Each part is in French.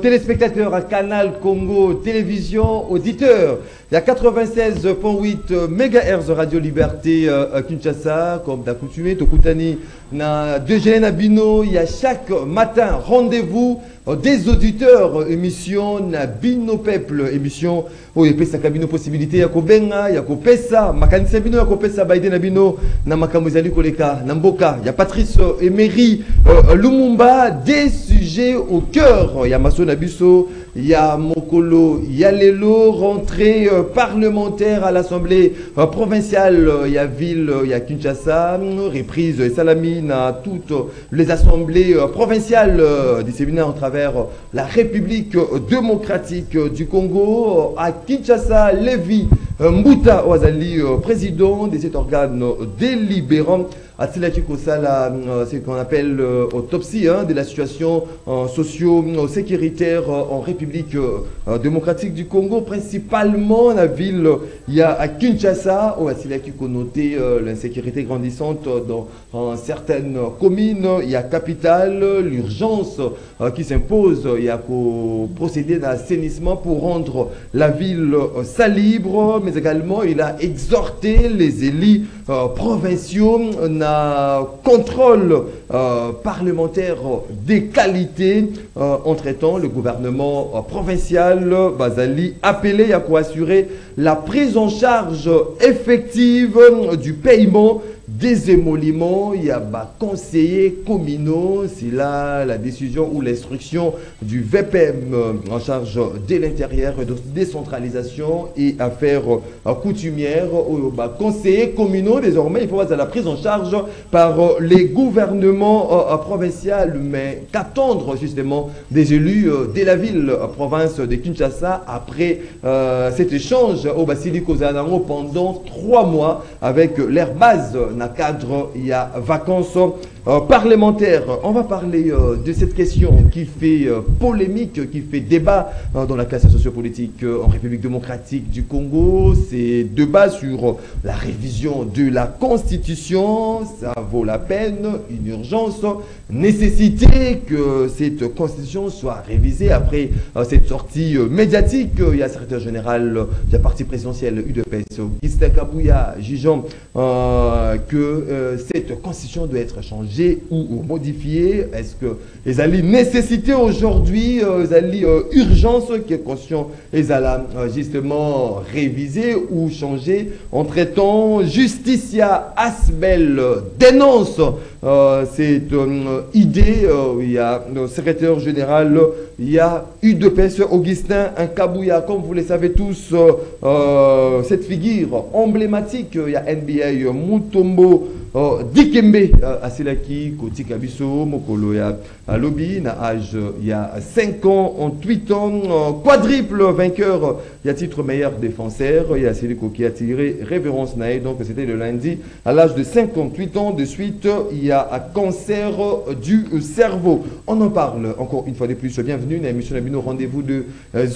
Téléspectateurs à Canal Congo Télévision, auditeurs, il y a 96.8 MHz Radio Liberté à Kinshasa, comme d'accoutumé, Tokutani, na Dejele Nabino, il y a chaque matin rendez-vous des auditeurs, émission na Bino Peuple, émission où il y a Kabino possibilité, il y a Kobenga, il y a Kopesa, Makanisa Bino, il y a Kopesa, Baïde Nabino, na Makamuzali Koleka, Namboka, il y a Patrice Emery, Lumumba, des sujets au cœur. Il y a Masso Nabiso, il y a Mokolo, il y a Lelo, rentrée parlementaire à l'Assemblée provinciale, il y a Ville, il y a Kinshasa, reprise et Salamine à toutes les assemblées provinciales disséminées à travers la République démocratique du Congo. À Kinshasa, Lévi Mbuta Ouazali, président de cet organe délibérant. C'est ce qu'on appelle autopsie de la situation socio-sécuritaire en République démocratique du Congo, principalement la ville. Il y a à Kinshasa, où il faut noter l'insécurité grandissante dans certaines communes. Il y a capitale, l'urgence qui s'impose. Il y a qu'au procéder d'assainissement pour rendre la ville salibre, mais également il a exhorté les élus provinciaux contrôle parlementaire des qualités en traitant le gouvernement provincial Bazali appelé à assurer la prise en charge effective du paiement des émoluments. Il y a conseillers communaux, c'est là la décision ou l'instruction du VPM en charge de l'intérieur et de décentralisation et affaires coutumières. Conseillers communaux, désormais, il faut voir la prise en charge par les gouvernements provinciaux, mais qu'attendre justement des élus de la ville, province de Kinshasa, après cet échange au Basiliko Zanango pendant 3 mois avec l'air base. Dans le cadre, il y a vacances parlementaires. On va parler de cette question qui fait polémique, qui fait débat dans la classe sociopolitique en République démocratique du Congo. C'est débat sur la révision de la Constitution. Ça vaut la peine, une urgence, nécessité que cette Constitution soit révisée après cette sortie médiatique. Il y a secrétaire général de la parti présidentiel UDPS, Augustin Kabouya, jugeant que cette Constitution doit être changée ou modifiée. Est-ce que les alliés nécessité aujourd'hui, les alliés urgence qui est conscient, les alliés justement réviser ou changer en traitant Justicia Asbel dénonce cette idée. Il y a le secrétaire général, il y a UDPS Augustin Kabouya, comme vous le savez tous, cette figure emblématique. Il y a NBA Mutombo Dikembe Asilaki Koti Kabiso Mokolo ya Lobby na âge il y a 5 ans en 8 ans, quadruple vainqueur, il y a titre meilleur défenseur. Il y a celui qui a tiré révérence naïe, donc c'était le lundi à l'âge de 58 ans. De suite il y a un cancer du cerveau. On en parle encore une fois de plus. Bienvenue dans l'émission Bino, rendez-vous de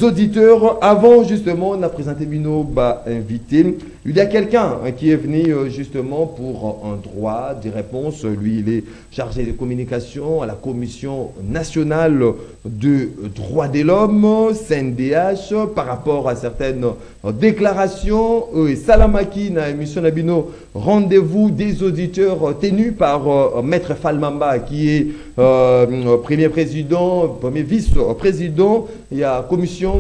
auditeurs. Avant justement on a présenté Bino invité, il y a quelqu'un qui est venu justement pour un droit des réponses. Lui il est chargé de communication à la Commission nationale de droits de l'homme, CNDH, par rapport à certaines déclarations. Et Salamaki, dans l'émission Nabino, rendez-vous des auditeurs tenus par Maître Falmamba, qui est premier président, premier vice-président. Il y a commission,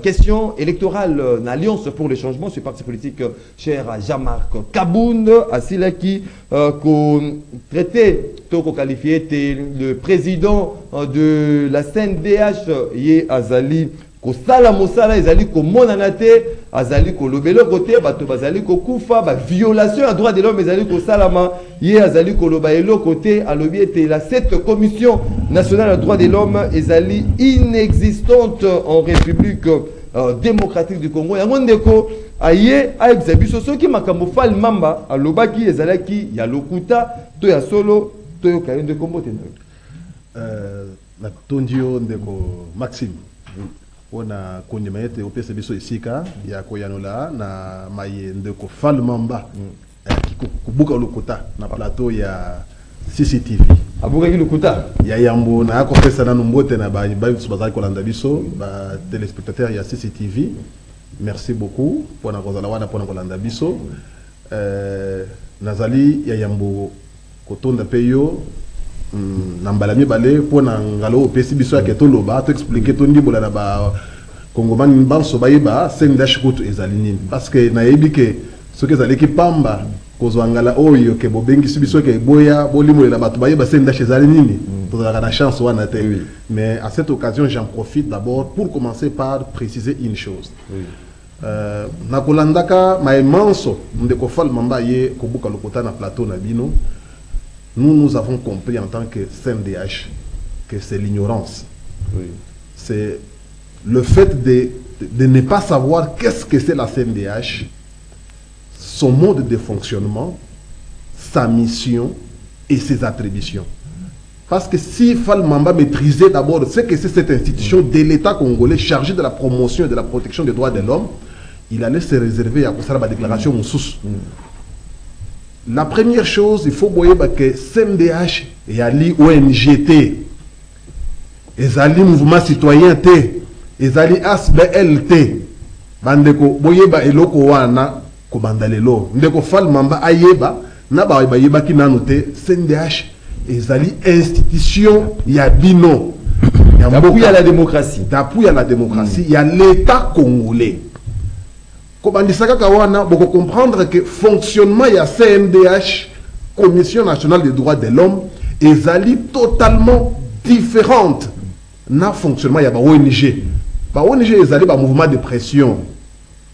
question électorale, l'Alliance pour le changement, ce parti politique cher à Jean-Marc Kabound, à Silaki, qu'on traitait, qu'on qualifiait le président de la CNDH, Yé Azali, ko sala mosala ezali ko monanate azali ko lobelo côté bato bazali ko kufa ba violation à droit de l'homme ezali ko salama Yé azali ko lobaelo côté à lobby était la cette commission nationale des droits de l'homme ezali inexistante en République démocratique du Congo. Ya ngondeko aye a exabiso soki makambo fal mamba alobaki ezalaki ya lokuta to ya solo to yo kalende kombo te na tondio ndeko Maxime ona kondima ete opesa biso esika ya koyanola na maye ndeko Falmamba ki kubuka lokota na plateau ya CCTV Aboukaki Lukuta. Ya yambo na kopesa na numbote na ba bazali kolanda biso ba téléspectateurs ya CCTV. Merci beaucoup pour na kozala wana pour na kolanda biso. Nazali ya yambo kotonda peyo na mbalami bale pour na ngalo pesi biso ya ketoloba to expliquer to ndibola na ba Congomani banso bayeba sendash kutu ezali nini parce que na yebi ke soki ezali ki pamba kozwangala oyo ke bobengi sibiso ke boya bolimo la bato bayeba sendash ezali nini tozala na chance wana te. Mais à cette occasion j'en profite d'abord pour commencer par préciser une chose. Na kolandaka maemanso ndeko fal mamba ye kobuka lokota na plateau na bino. Nous avons compris en tant que CNDH que c'est l'ignorance. C'est le fait de ne pas savoir qu'est-ce que c'est la CNDH, son mode de fonctionnement, sa mission et ses attributions. Parce que si Fall Mamba maîtrisait d'abord ce que c'est cette institution de l'État congolais chargée de la promotion et de la protection des droits de l'homme, il allait se réserver à la déclaration Moussous. La première chose, il faut voir que CNDH et Ali ONGT, et Ali Mouvement Citoyen T, ezali ASBLT bandeko boyeba eloko wana ko bandalelo ndeko Fall Mamba ayeba na ba yeba ki nanu te CNDH ezali institution ya bino d'appui à la démocratie il y a l'État congolais ko bandisaka ka wana boko comprendre que fonctionnement ya CNDH Commission nationale des droits de l'homme ezali totalement différente na fonctionnement ya ba ONG. Ba ONG ezali ba mouvement de pression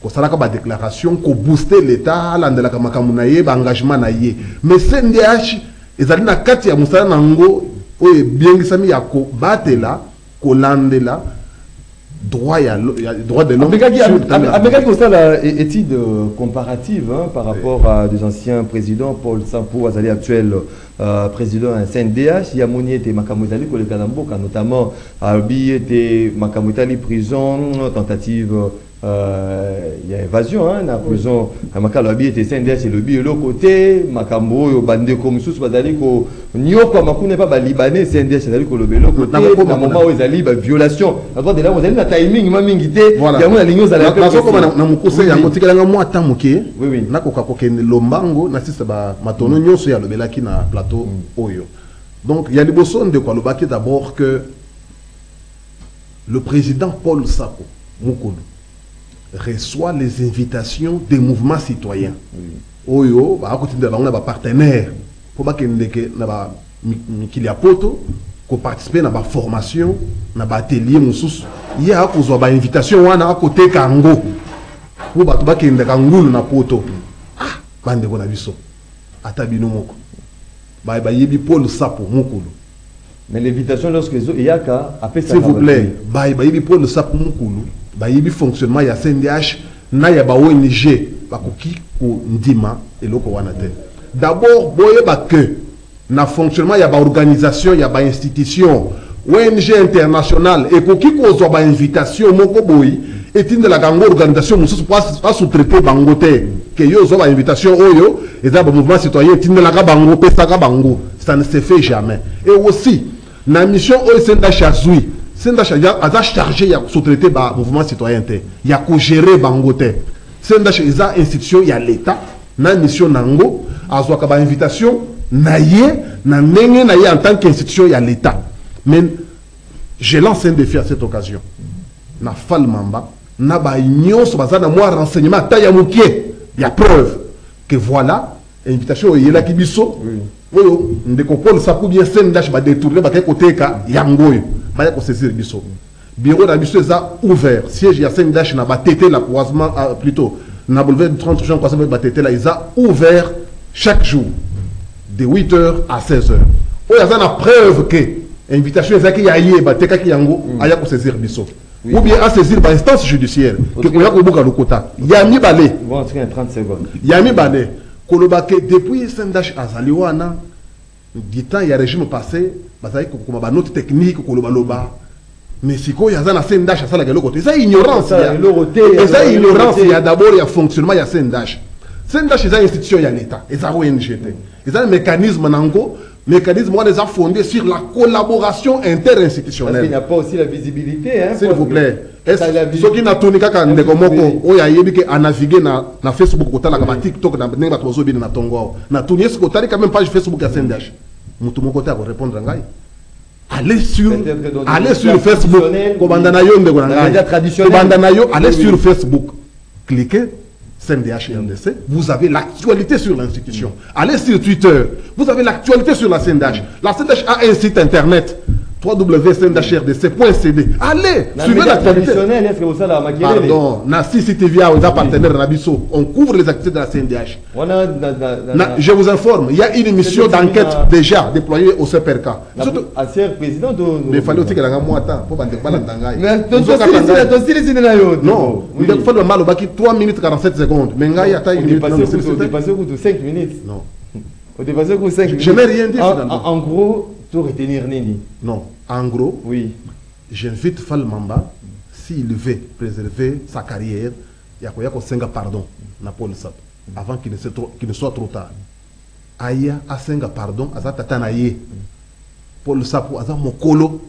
ko salaka ba déclaration ko booster l'état landela ka makamu na ye ba engagement na ye mais CNDH ezali na kati ya musala nango oye biengisami ya ko batela ko landela droit de l'homme. Avec ça étude comparative par rapport à des anciens présidents Paul Sampo Azali actuel président CNDH, il y a Moniete Makamutali pour le Kanamboka notamment Albi était Makamutali prison tentative il y a évasion hein la prison Makalo Albi était CNDH et le bi l'autre côté Makambo bande comme sous Bazali ko nyoko makune pas libanais CNDH Azali ko le l'autre côté na moment où Azali violation la droit de là Azali na timing mamingité il y a mon ligne Azali na mukuse yango tikala nga mo atamuke na koka kokende lombango na sisa ba matono nyonso ya lobelaki na plateau oyo. Donc il y a liboso de quoi lobaki d'abord que le président Paul Sako Mukulu reçoit les invitations des mouvements citoyens. Oyo, ba kotinda ba on a ba partenaire pour ba kendeke na ba mikili apoto ko participer na ba formation na ba atelier mususu. Il y a ko ba invitation wana côté kango. Pour ba to ba kendeka ngulu na poto. Ah, bande ko na biso. Atabino moko. Ba yebi Paul Sapo Mukulu. Mais l'invitation lorsque il y a qu'à s'il vous plaît, ba yebi Paul Sapo Mukulu. Ba yebi fonctionnement ya CNDH na ya ba ONG ba koki ko ndima eloko wana te. D'abord boyeba que na fonctionnement ya ba organisation ya ba institution ONG internationale et koki ko zo ba invitation moko boyi etinde la gango organisation mususu pas sous-traiter bango te que yo zo ba invitation oyo et za ba mouvement citoyen etinde la bango pesa ka bango ça ne se fait jamais. Et aussi na mission oyo CNDH azui CNDH a chargé de sous-traiter le mouvement citoyen. Il y a qu'à gérer Bangote. CNDH est une institution, il y a l'État, na mission nango, a une invitation, naïe en tant qu'institution, il y a l'État. Mais je lance un défi à cette occasion. Na Fall Mamba, na ba union sur bazar na moi renseignement taille moukié. Il y a preuve que voilà, invitation il y a la kibiso. Oui, ndeko Paul Sakou bien CNDH va détourner ba côté ka yangoyo. Baya ko saisir biso. Bureau na biso est ouvert. Siège ya CNDH na ba tété la croisement plutôt na boulevard 30 Jean croisement ba tété là ils a ouvert chaque jour de 8h à 16h. Oya za na preuve que invitation ezaki ya yé ba teka ki yango aya ko saisir biso. Ou bien à saisir par instance judiciaire que ko ya ko buka lokota. Ya mi balé. Bon, en 30 secondes. Ya mi balé. Kolobake depuis CNDH azali wana du temps il y a régime passé bazali ko ba note technique kolobaloba mais siko ya za na CNDH asala ke lokote ça ignorance ya ça ignorance ya d'abord il y a fonctionnement ya CNDH. CNDH est une institution ya l'état et ça ONG et ça un mécanisme nango Mécanisme, on les a fondés sur la collaboration Parce qu'il interinstitutionnelle. n'y a pas aussi la visibilité. Hein, S'il vous plaît. Ça, la Est-ce que na toni kaka ndeko moko oya yebi a naviguer na Facebook kotala ka TikTok na nenga tozo bi na tongo na toni est-ce que tali quand même page Facebook ya CNDH mutu moko ta ko répondre ngai allez sur Facebook ko bandana yo ndeko na ngai ko bandana yo allez sur Facebook cliquez CNDH RDC, vous avez l'actualité sur l'institution. Allez sur Twitter, vous avez l'actualité sur la CNDH. La CNDH a un site internet www.cndhrdc.cd. Allez, suivez l'actualité. Pardon, na CCTV a partenaire Nabiso. On couvre les activités de la CNDH. Je vous informe, il y a une mission d'enquête déjà déployée au CPRK. Mais il fallait aussi que la gamme attend pour bande balandangai. Non, il faut le mal au baki 3 minutes 47 secondes. Mais ngai ata une minute. On dépassé de 5 minutes. Non. On dépassé de 5 minutes. Je n'ai rien dit finalement. En gros, tout retenir Nini. Non. En gros, oui. J'invite Fall Mamba, s'il veut préserver sa carrière, il y a quoi senga pardon na Paul Sap avant qu'il ne soit trop tard. Aya a senga pardon à Tatanaye. Paul Sap a Mokolo,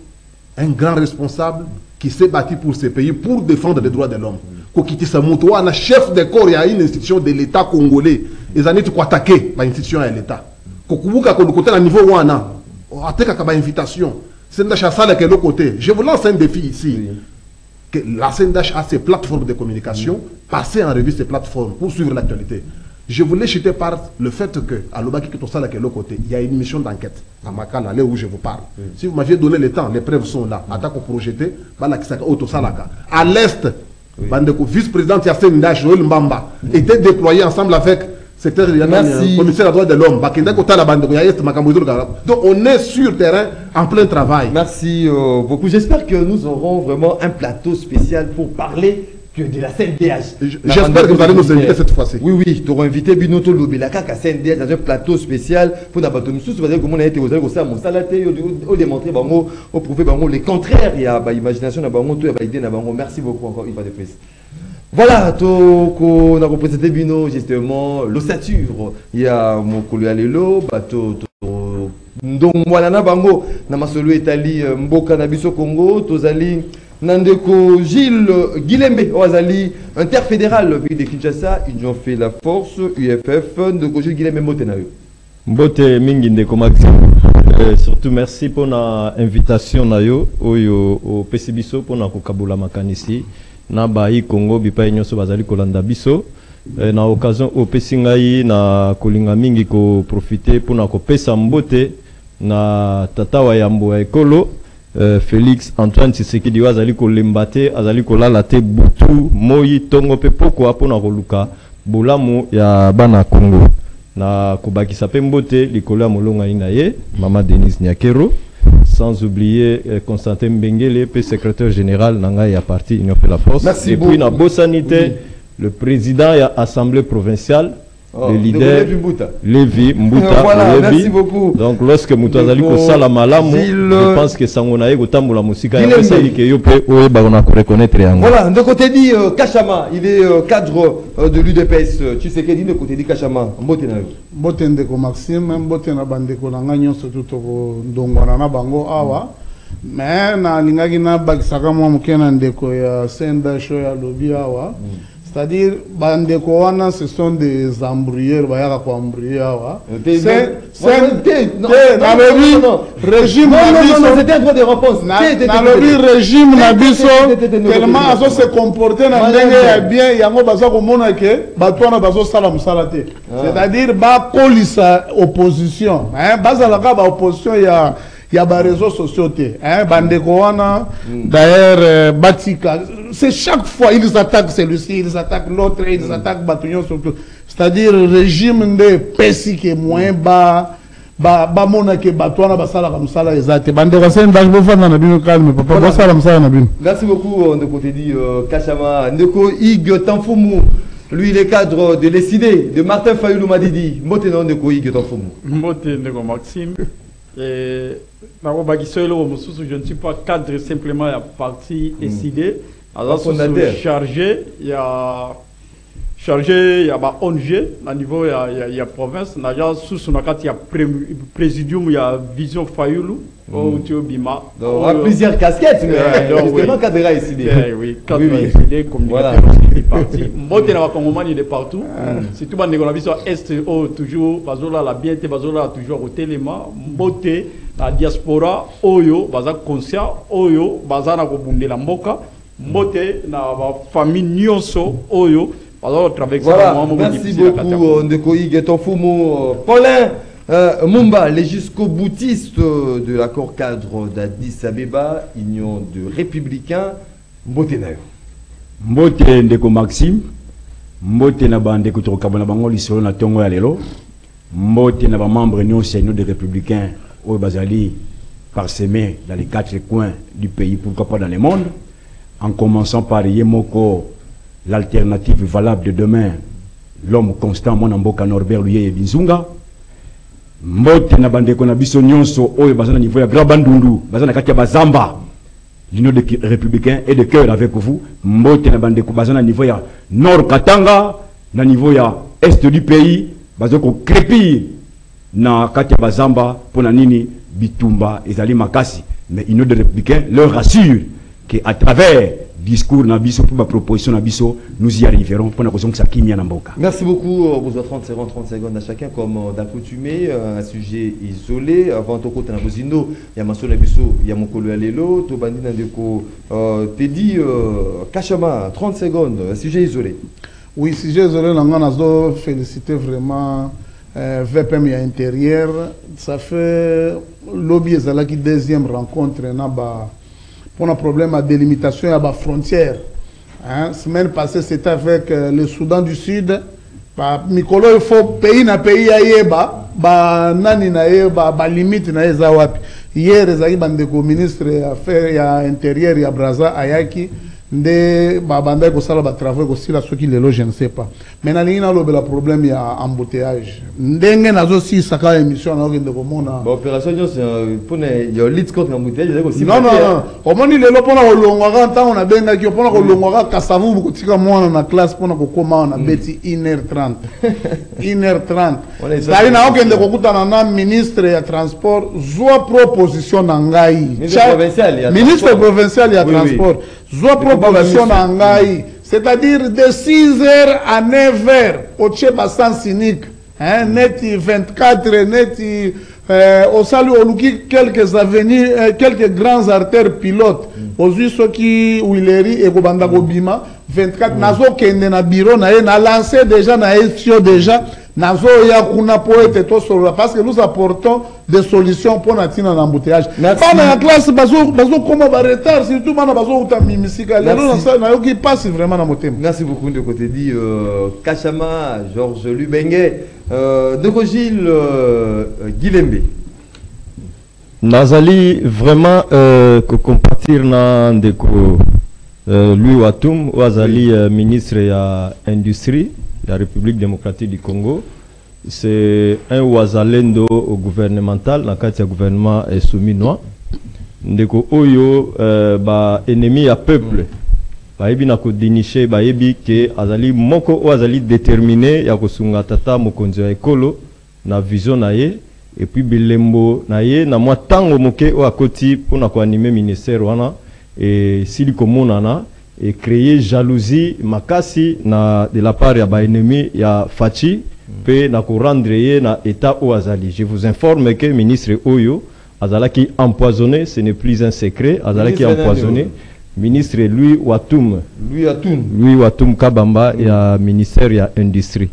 un grand responsable qui s'est battu pour ce pays pour défendre les droits de l'homme. Kokiti Samuto, un chef de corps, il y a une institution de l'État congolais. Ils ont été attaquer l'institution de l'État. Kokubuka côté à niveau wana, attaque à invitation. Côté. Je vous lance un défi ici. Oui. Que la CNDH a ses plateformes de communication, passez en revue ces plateformes pour suivre l'actualité. Je voulais chuter par le fait que, à l'Obaki côté, il y a une mission d'enquête à Makala, là où je vous parle. Oui. Si vous m'aviez donné le temps, les preuves sont là. Attaque au projeté, à l'est, le vice-président de la CNDH, Joël Mbamba, était déployé ensemble avec commissaire à droits de l'homme. Donc on est sur terrain en plein travail. Merci beaucoup. J'espère que nous aurons vraiment un plateau spécial pour parler que de la CNDH. J'espère que vous allez nous inviter cette fois-ci. Oui, oui, tu auras invité Binoto Lobelaka à CNDH dans un plateau spécial pour nous dire comment on a été aux démontrer, au prouver les contraires. Il y a l'imagination, merci beaucoup encore une fois de plus. Voilà, on a représenté Bino justement l'ossature. Il y a Mokolo Alelo, bateau donc voilà na bango na masolo etali mboka na biso Congo, tozali Nandeko Gilles Guilembe Oazali interfédéral ville de Kinshasa, ils ont fait la force UFF Ndeko Gilles Guilembe Motenayo. Mbote mingi ndeko Maxime. Surtout merci pour l'invitation nayo au PCBiso pour na kokabula makanisi. Na bayi Congo bipai nyonso bazali kolanda biso na occasion au pesingai na kolinga mingi ko profiter pour na kopesa mbote na tata wa yambo ya ekolo Félix Antoine Tshisekedi azali kolembate azali kolala te butu moyi tongo pe poko apona koluka bolamu ya bana Congo na kobakisa pe mbote likolo ya molonga ina ye mama Denise Nyakero. Sans oublier Constantin Mbengele, secrétaire général Nanga ya parti Union fait la force. Merci et beaucoup. Puis na Bossanité, oui. Le président de l'Assemblée provinciale, le leader Lévi Mbuta. Voilà, merci beaucoup. Donc lorsque Moutazali ko sala malamu, je pense que Sangonaye ko tambola musika ya pesa que yo pe o ba on reconnaître yango. Voilà, de côté dit Kachama, il est cadre de l'UDPS. Tu sais qu'il dit de côté dit Kachama, Mbotenayo. Mbotende ko Maxime, mbotena bande ko nanga nyonso tuto ko ndongwana na bango awa. Mais na lingaki na bakisaka mo mukena ndeko ya senda show ya lobby awa. C'est-à-dire, ce sont des embrouilleurs, c'est régime c'était un droit de réponse. Régime Nabiso, tellement à se comporter bien, il y a un bazo comme que batouana bazo salam salate. C'est-à-dire, ba police opposition, bazalaka ba opposition il y a des réseaux sociaux, d'ailleurs, Batika, c'est chaque fois ils attaquent celui-ci, ils attaquent l'autre, ils attaquent Batouillon surtout. C'est-à-dire le régime de Pessi qui est moins bas, mona ke Batouana basala comme ça là exact. Bande conseil d'âge beau fan na bino calme papa basala comme ça na bino. Merci beaucoup de côté dit Kachama, Ndeko Ig Tanfumu. Lui, il est cadre de l'ECD, de Martin Fayoulou Madidi. Moteno Ndeko Ig Tanfumu. Moteno Maxime. Je ne suis pas cadre simplement à partie ECD. Alors, chargé, il y a chargé, il y a ONG, à niveau, il y a province, il y a sous son il y a présidium, il y a vision Fayoulou, au Bima. Donc, on a plusieurs casquettes, mais justement, cadre ici. Oui, cadre ici, communicateur aussi parti. Mbote na Wakongomani de partout. Surtout, on a vu sur Est, toujours, Bazola la bien, Bazola toujours au téléma. Mbote, la diaspora, Oyo, Baza conscient, Oyo, Baza na Kobunde la Mboka. Mbote, na famille Nyonso, Oyo. Voilà, merci beaucoup Ndekoyi Getonfumo. Paulin Mumba, les jusqu'au boutiste de l'accord cadre d'Addis Abeba, Union de républicains, Mbote Nayo. Mbote Ndeko Maxime, Mbote Naba Ndeko Torokabana Bango Lisolo na Tongo ya Lelo, Mbote Naba membre Union des républicains au Bazali parsemés dans les 4 coins du pays, pourquoi pas dans le monde, en commençant par Yemoko. L'alternative valable de demain, l'homme constant, mon amboka Norbert Luye et Binzunga. Mbote na bandeko na biso nyonso oyo bazana niveau ya Grabandundu, bazana katia bazamba. L'Union des républicains est de cœur avec vous. Mbote na bandeko bazana niveau ya Nord Katanga, na niveau ya Est du pays, bazoko crépi na katia bazamba pona nini bitumba ezali makasi. Mais l'Union des républicains leur rassure qu'à travers discours Nabiso pour ma proposition Nabiso, nous y arriverons pour la raison que ça qui Namboka. Merci beaucoup. Vous avez 30 secondes à chacun comme d'accoutumé. Un sujet isolé. Avant tout côté Nabozino, il y a Maso Nabiso, il y a Mokolo Alelo, Tobandi Nandeko, Teddy Kachama, 30 secondes. Un sujet isolé. Oui, sujet isolé. Nous féliciter vraiment VPM intérieur. Ça fait lobby qui deuxième rencontre Naba. Pour un problème à délimitation à la frontière. Semaine passée, c'était avec le Soudan du Sud. Mikolo, il faut pays na pays aïeba, nani na aïeba, limite na aïezawapi. Hier, les aïebandeko ministre affaires intérieures ya Braza Ayaki, de babanda ko sala ba travail aussi là ceux qui le je ne sais pas. Maintenant il y a le problème il y a embouteillage. Ndenge nazo si saka émission na okende ko mona. Ba opération c'est pour il y a lutte contre l'embouteillage aussi. Non. Au moins il est là pour na kolongwa quand on a benga ki pour na kolongwa kasavu bu kutika mwana na classe pour na kokoma na beti 1h30. 1h30. Tali na okende ko kutana na ministre ya transport zwa proposition na ngai. Ministre provincial ya transport. Zwa proposition na ngai, c'est-à-dire de 6h à 9h au Tchèba sans cynique, neti 24, neti au salut au Luki quelques avenues, quelques grands artères pilotes, aux ceux qui Willery et Kobanda Gobima 24 nazo kende na bureau na lancé déjà na SIO déjà nazo ya kuna poète to solo parce que nous apportons des solutions pour natina na embouteillage. Pas na classe bazo comment va retard surtout mana bazo utami misika lelo na yo qui passe vraiment na motema. Merci beaucoup de côté dit Kachama Georges Lubenge de Gilles Guilembe. Nazali vraiment compartir na ndeko lui Watum Wazali ministre ya industrie la République démocratique du Congo. C'est un Wazalendo gouvernemental, dans le gouvernement est soumis noir. Ndeko Oyo, ennemi à peuple. Baebi na ko dénicher, baebi ke azali moko o azali déterminé ya ko sunga tata mokonzi ya ekolo na vision na ye et puis bilembo na ye na mwa tango moke o akoti pona ko animer ministère wana et sili komonana et créer jalousie makasi na de la part ya ba ennemi ya Fachi pe na ko rendre ye na état o azali. Je vous informe que ministre Oyo azalaki empoisonné, ce n'est plus un secret, azalaki empoisonné. Ministre Louis Watum Kabamba et à ministère ya industrie.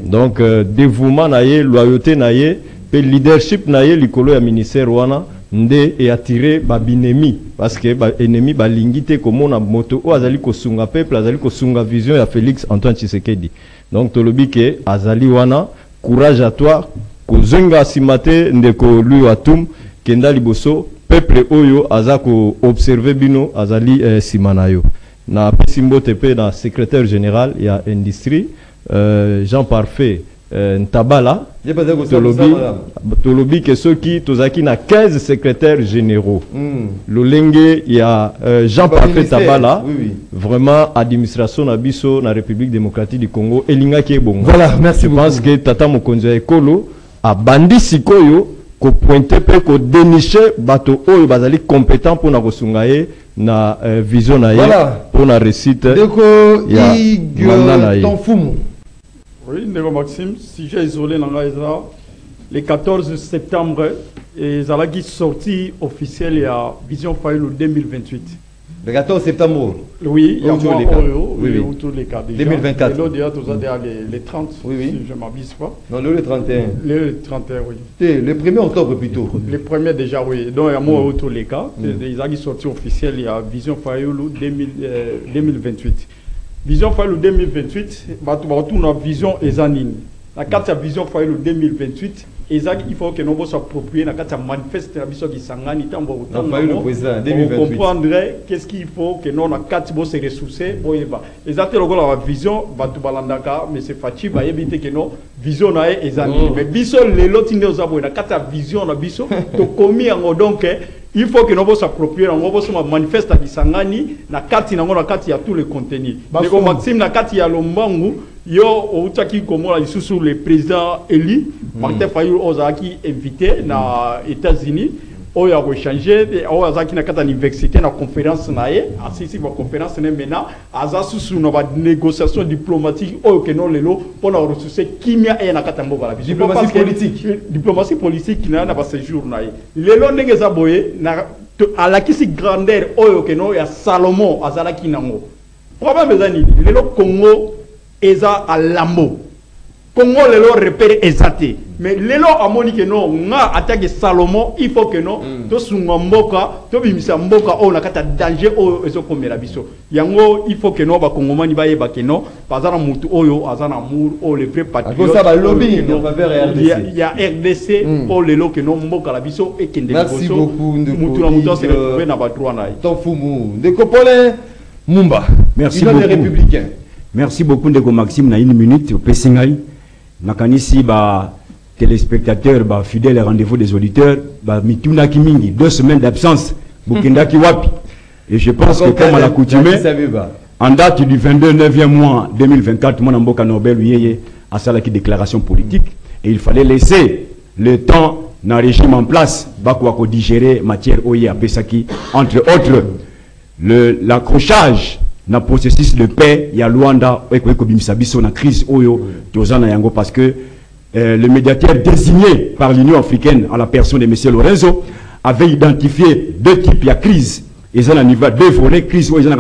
Donc dévouement naie, loyauté naie, pe leadership naie likolo ya ministère wana nde et attirer babinemi parce que ba ennemi ba lingité comme on a moto o azali ko sunga peuple azali ko sunga vision ya Félix Antoine Tshisekedi. Donc tolobi ke azali wana courage à toi ko zenga simate ndeko Louis Watum kenda liboso peuple oyo azako observer bino azali simanayo na pesimbo tepe na secrétaire général ya industrie Jean Parfait Ntabala tolobi que ceux qui tozaki na 15 secrétaires généraux lolenge il y a Jean-Parfait Tabala vraiment administration na biso na République démocratique du Congo elinga ki bongo. Voilà, merci beaucoup. Je pense que tata mokonzi ya ekolo a bandi sikoyo ko pointer pe ko dénicher bato oyo bazali compétent pour na kosunga ye na vision na ye pour na réussite ya ton fumu. Oui, Ndeko Maxime, sujet isolé dans l'Aïsa, le 14 septembre, et Zalagi sorti officiel, il y a Vision Fayulu 2028. Le 14 septembre. Oui, il y a tous les cas. 2024. Et l'autre, il y a les 30, si je ne m'abuse pas. Non, le 31. Le 31, oui. Le 1er octobre plutôt. Le 1er déjà, oui. Donc, il y a moi tous les cas. Les Zalagi sorti officiel, il y a Vision Fayulu 2028. Vision Fayulu 2028, on a vision Ezanine. La carte de vision Fayulu 2028, il faut que nous s'approprions la carte de manifeste la vision qui s'engage tant pour comprendre qu'est-ce qu'il faut que nous la carte se ressourcer pour y va. Exactement la vision batu balandaka mais c'est facile va éviter que nous vision na Ezanine. Mais vision les lots nous avons la carte de vision na vision to commis en donc il faut que nous s'approprions, nous devons manifester qui s'engani na carte ya tous les contenus. Ndeko Maxime na carte ya lombangu yo outaki komola lisusu le président Eli Martin Fayulu ozaki invité na États-Unis oyo a changer oyo azaki na kata université na conférence na ye asisi ba conférence ne mena aza susu na ba négociation diplomatique oyo ke no lelo pona ressourcer kimia e na kata mboka la diplomatie politique na ba séjour na ye lelo ndenge za boye na alakisi grandeur oyo ke no ya Salomon azalaki nango problème ezani lelo Congo eza alambo Congo lelo repère exacté mais lelo amoni que non nga attaque Salomon il faut que non to sunga mboka to bimisa mboka o na kata danger o ezo komela biso yango il faut que non ba kongomani ba yeba que non bazana mutu oyo azana amour o le vrai patriote ça va lobby il y a RDC pour lelo que non mboka la biso et kende merci beaucoup mutu na mutu se retrouver na ba droit na ton fumu Ndeko Paulin Mumba merci beaucoup républicain. Merci beaucoup Ndeko Maxime na une minute au Pessingai nakanisi ba téléspectateurs ba fidèles rendez-vous des auditeurs ba mituna kimingi 2 semaines d'absence bukenda ki wapi et je pense que comme à l'accoutumée en date du 22 9e mois 2024 mon mboka Nobel yeye a salaki déclaration politique et il fallait laisser le temps na régime en place ba ko digérer matière oye a pesaki entre autres l'accrochage na processus de paix ya Luanda eko bimisa biso na crise oyo tozana yango parce que le médiateur désigné par l'Union africaine en la personne de M. Lorenzo avait identifié 2 types de crise. Ils ont à niveau 2 volets crise où ils ont à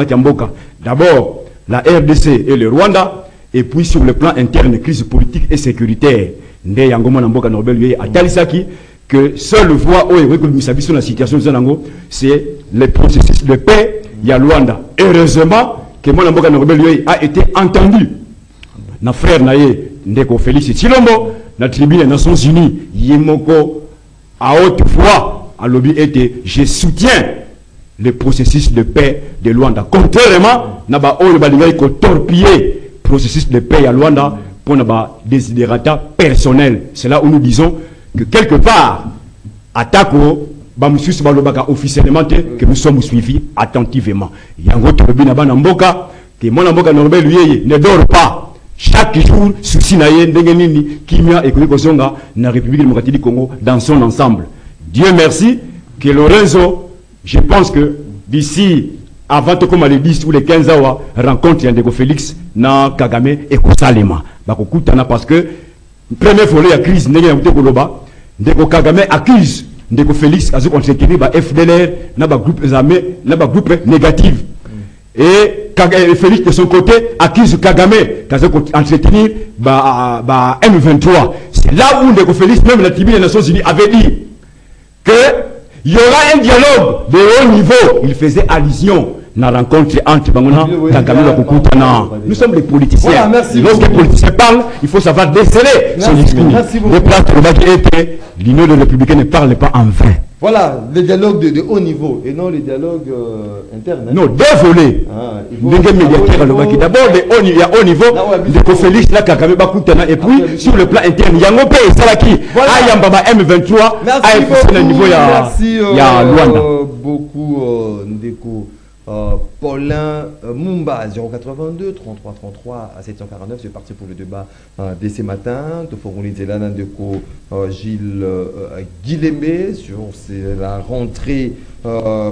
d'abord la RDC et le Rwanda et puis sur le plan interne crise politique et sécuritaire. Nde yango mona mboka Nobel lui a talisaki que seule voie où eko bimisa biso na situation zanango c'est le processus de paix ya Luanda. Heureusement que mon amboka Nobel a été entendu. Na frère naye Ndeko Félix Tshilombo na tribune des Nations Unies yemoko à haute voix à lobby était je soutiens le processus de paix de Luanda. Contrairement na ba oyo balingai ko torpiller processus de paix à Luanda pour na ba desiderata personnel. C'est là où nous disons que quelque part attaquo bamususu balobaka officiellement que nous sommes suivis attentivement. Yango tobi na bana mboka que mon mboka Nobel lui ne dort pas. Chaque jour, souci naye ndengenini kimia et kozonga na République démocratique du Congo dans son ensemble. Dieu merci que Lorenzo, je pense que d'ici avant tout comme les 10 ou les 15 ans rencontre Ndeko Félix na Kagame et Kosalema. Bakokutana parce que premier volet la crise ndenge na koloba Ndeko Kagame accuse Ndeko Félix azo entretenir ba FDLR na ba groupe armé na ba groupe négatif. Et Félix de son côté accuse Kagame d'entretenir M23. C'est là où Ndeko Félix, même la tribune des Nations Unies, avait dit qu'il y aura un dialogue de haut niveau. Il faisait allusion à la rencontre entre Bangona et Kagame et Kokutana. Nous sommes des politiciens. Voilà, lorsque les politiciens parlent, il faut savoir déceler son discours. Le plat l'Union des Républicains ne parle pas en vain. Voilà, le dialogue de haut niveau et non le dialogue interne. Non, deux volets. D'abord, il y a haut niveau, de Félix Nakakame Bakutana, et puis sur le plan interne, il y a un pays, Salaki, Ayambaba M23, merci beaucoup, Ndeko. Paulin Mumba 082 33 33 à 749, c'est parti pour le débat dès ce matin. Gilles Guilémé sur la rentrée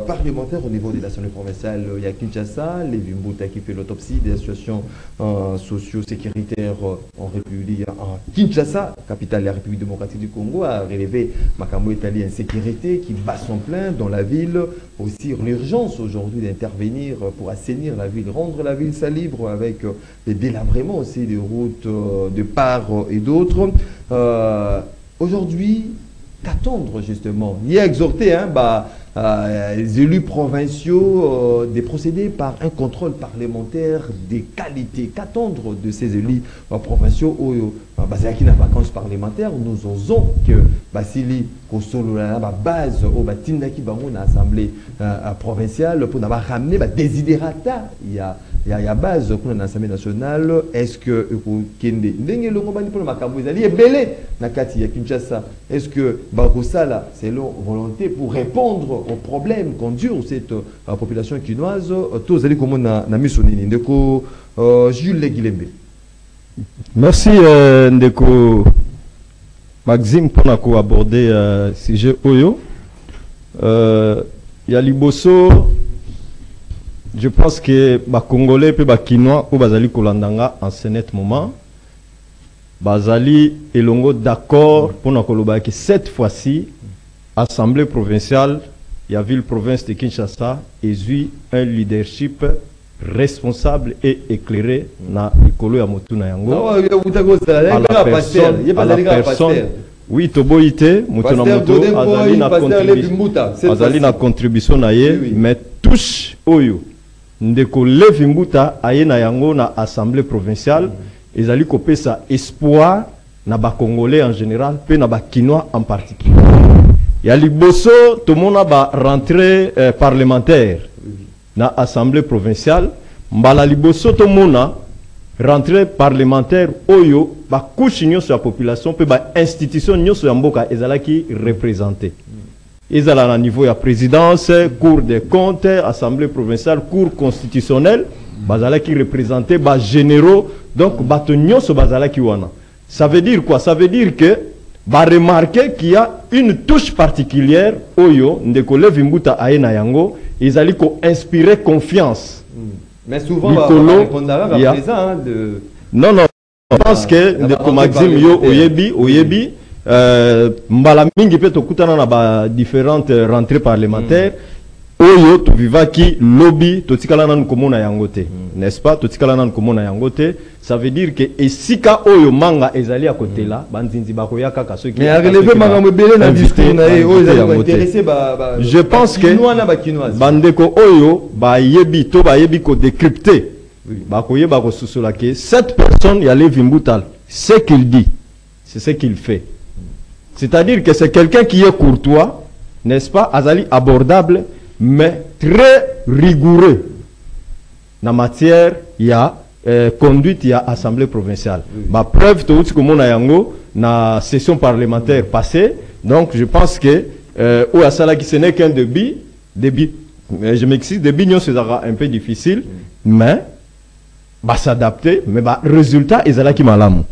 parlementaire au niveau de l'Assemblée provinciale. Il y a Kinshasa, Lévi Mbouta qui fait l'autopsie des situations socio-sécuritaires en République, en Kinshasa, capitale de la République démocratique du Congo, a relevé Makambo Italie insécurité qui bat son plein dans la ville. Aussi l'urgence aujourd'hui d'intervenir pour assainir la ville, rendre la ville libre avec des délabrements aussi des routes de part et d'autres. Aujourd'hui, qu'attendre justement? Il y a exhorté les élus provinciaux de procéder par un contrôle parlementaire des qualités. Qu'attendre de ces élus provinciaux qui n'a vacances parlementaires? Nous osons que Basili Kosolo la base au Batindaki Bango na assemblée provinciale pour n'avoir ramené désiderata. Il y a base pour l'Assemblée nationale. Est-ce que Kende Ndenge Longo Bani pour le Makambo Ezali est belé Nakati ya Kinshasa? Est-ce que Bakosala c'est leur volonté pour répondre aux problèmes qu'endure cette population quinoise? Tous allez comme on a missionné Ndeko Jules Guilembe. Merci Ndeko Maxime pour aborder sujet Oyo. Il y a Liboso. Je pense que les Congolais et les Kinois ou Bazali Kolandanga en ce net moment, Bazali et Longo d'accord pour nous que cette fois-ci, Assemblée provinciale, il y a ville province de Kinshasa, et un leadership responsable et éclairé na Nikolo Yamotuna Yango. À la personne, oui, Toboïté, Moutouna Moto, Azali na contribution na ye, mais touche Oyo. Ndeko Levi Mbuta aye na yango na assemblée provinciale, ezali kopé sa espoir na ba Congolais en général, pe na ba Kinois en particulier. Ya liboso tout le monde a ba rentrée parlementaire na assemblée provinciale, mbala liboso tout le monde a rentrée parlementaire oyo ba couche nyonso ya population pe ba institution nyonso ya mboka ezalaki représentée. Ils sont à niveau de la présidence, cour des comptes, assemblée provinciale, cour constitutionnelle, bazala qui représentait bas généraux, donc batonio so bazala qui wana. Ça veut dire quoi? Ça veut dire que bah remarquer qu'il y a une touche particulière oyo ndekole vimbuta aena yango, ils allaient inspirer confiance. Mais souvent il y a de non non, je pense que ndeko Maxime yo oyebi mbala mingi pe tokutana na ba différentes rentrées parlementaires oyo to vivaki lobby totikala nanu komona yangote, n'est-ce pas? Totikala nanu komona yangote, ça veut dire que esika oyo manga ezali à côté là banzinzi bakoya kaka ceux qui mais relever manga mobele na discours na oyo ezali intéressé je pense que bandeko oyo ba yebi to ba yebi ko décrypter bakoye bako susola que cette personne ya Levi Mbuta, ce qu'il dit c'est ce qu'il fait. C'est-à-dire que c'est quelqu'un qui est courtois, n'est-ce pas, azali abordable, mais très rigoureux. Dans matière, il y a conduite, il y a assemblée provinciale. Ma preuve, tout ce que mon ayango, na session parlementaire passée, donc je pense que au Asala qui ce n'est qu'un débit, je m'excuse, débit, c'est un peu difficile, mais bah s'adapter, mais bah résultat, ils allaient qui malamu.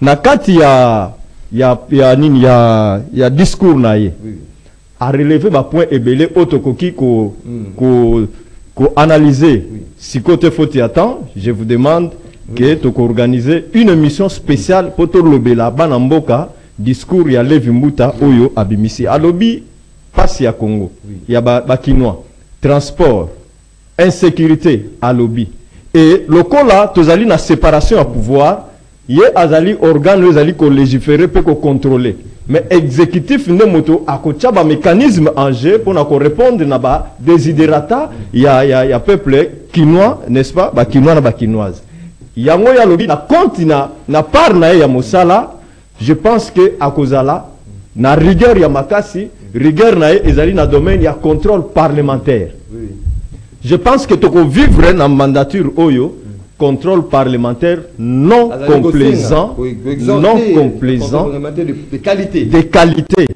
Na quand il y a discours naïe à relever ma point ébélé autocoki ko analyser si côté faut y attendre. Je vous demande que tu organiser une mission spéciale pour tout le bela banamboka discours ya Levi Mbuta oyo abimisi alobi passe à Congo il y a ba Kinois transport insécurité alobi et le là tozali na séparation à pouvoir. Il y a azali organe azali ko légiférer peut ko contrôler mais exécutif ne moto a ko tchaba mécanisme en jeu pour na ko répondre na ba desiderata il y a peuple kinois n'est-ce pas ba kinois na ba kinoise yango ya lobi na continent na part na ya mosala je pense que akozala na rigueur ya makasi rigueur na ezali na domaine ya contrôle parlementaire. Oui. Je pense que toko vivre na mandature oyo contrôle parlementaire non complaisant, non complaisant de qualité.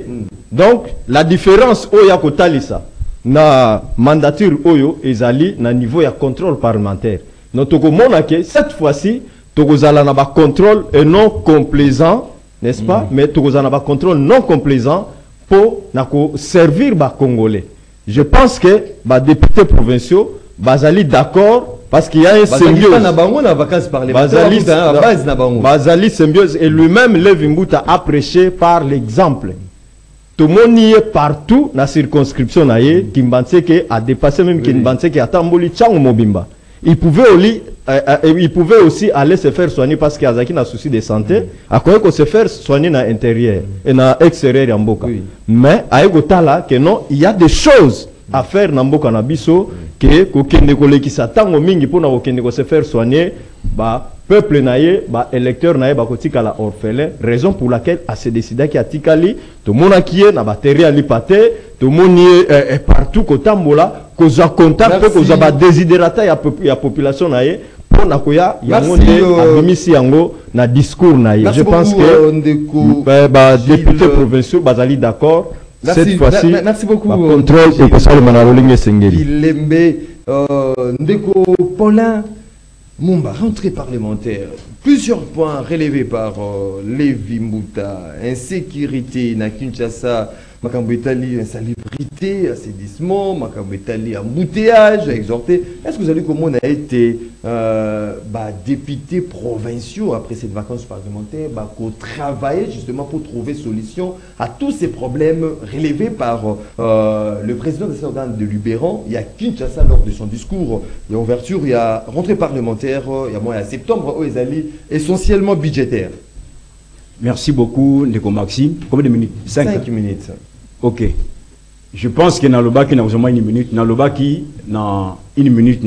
Donc la différence oya kotalisa na mandature oyo ezali na niveau ya contrôle parlementaire. Notre mona que cette fois-ci tokozala na ba contrôle et non complaisant, n'est-ce pas? Mais tokozala na ba contrôle non complaisant pour na ko servir ba congolais. Je pense que ba députés provinciaux bazali d'accord parce qu'il y a un symbiose. Bazali symbiose et lui-même Levi Mbuta a prêché par l'exemple. Tout le monde y est partout dans la circonscription Kimbanseke a dépassé même Kimbanseke a tamboli Tchango Mobimba. Il pouvait aussi aller se faire soigner parce qu'il y a un souci de santé. À quoi qu'on se faire soigner dans l'intérieur et dans l'extérieur en Boka. Mais à Egotala que non, il y a des choses à faire dans Boka Nabiso que kokende kole ki satango mingi pour na kokende ko se faire soigner ba peuple naie ba électeur naie ba kotika la orphelin, raison pour laquelle a se décidé ki atikali to mona kié na batterie ali paté to moni est partout ko tambola ko za contact ko za ba desiderata ya population naie pour na koya yango nde abimisi yango na discours naie. Je pense que ba député provinciaux bazali d'accord. Cette fois-ci, merci beaucoup. Contrôle et que ça le manaroling Sengeli. Ndeko Paulin Mumba, rentrée parlementaire. Plusieurs points relevés par Levi Mbuta. Insécurité na Kinshasa, Makambo Etali, insalubrité, assainissement, Makambo Etali, embouteillage, exhorté. Est-ce que vous avez comment on a été député provinciaux après cette vacances parlementaires, qu'on travaillait justement pour trouver solution à tous ces problèmes relevés par le président de cet organe de Luberon. Il y a Kinshasa lors de son discours, il y a ouverture, il y a rentrée parlementaire, il y a mois de septembre, où ils allaient essentiellement budgétaire. Merci beaucoup, Ndeko Maxime. Combien de minutes? 5 minutes. Ok. Je pense que dans le bas qui n'a pas une minute, dans le bas qui n'a une minute,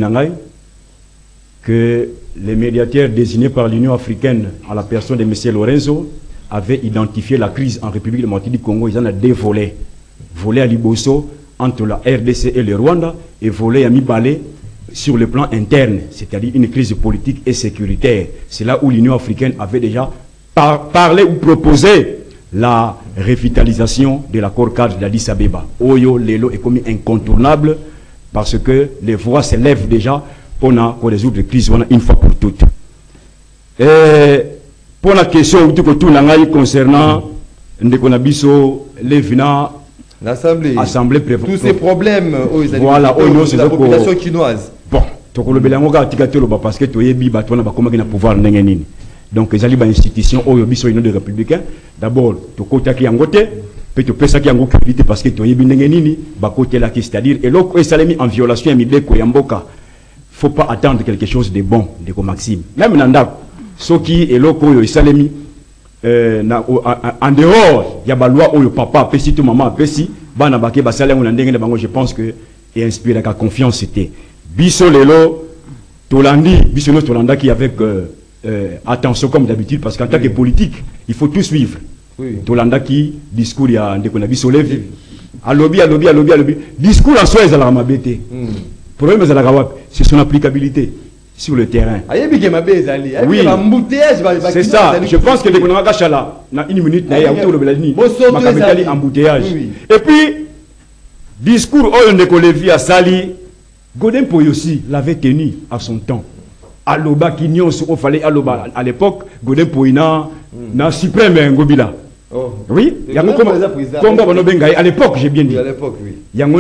que les médiateurs désignés par l'Union africaine à la personne de M. Lorenzo avaient identifié la crise en République démocratique du Congo. Ils en ont deux volets. Volet à Liboso entre la RDC et le Rwanda et volet à Mibalé sur le plan interne, c'est-à-dire une crise politique et sécuritaire. C'est là où l'Union africaine avait déjà parlé ou proposé la revitalisation de l'accord cadre d'Addis Abeba. Oyo Lelo est comme incontournable parce que les voix s'élèvent déjà pour résoudre les crises une fois pour toutes. Et pour la question concernant Ndekonabiso, Levina, l'Assemblée tous ces problèmes, voilà, de la population chinoise. Bon, parce que tu es pouvoir. Donc, les institutions de républicains, d'abord, tu côté qui en puis tu peux ça qui en crédité parce que tu es bien c'est-à-dire, et l'autre est mis en violation, faut pas attendre quelque chose de bon, de Maxime. Même Nanda, ce qui est l'autre est en dehors, il y a une loi où le papa, si tout maman, si, je pense que et inspire la confiance c'était. Biso Lelo, Tolandi, Biso Tolanda qui avec attention comme d'habitude parce qu'en tant que politique, il faut tout suivre. Tolanda qui discours il y a Biso Levi. À lobby. Discours en soi, ils ont la bêté. Problème c'est son applicabilité sur le terrain. Oui, c'est ça. Je pense que les Konanga dans une minute, il y a un embouteillage. Et puis, discours Oyondekolevi à Sali, Godin Poyosi l'avait tenu à son temps. Aloba Kinyon, il fallait Aloba à l'époque, Godin Poyina, na suprême Ngobila. Oui, il y a à l'époque, j'ai bien dit. À l'époque, oui. Il y a un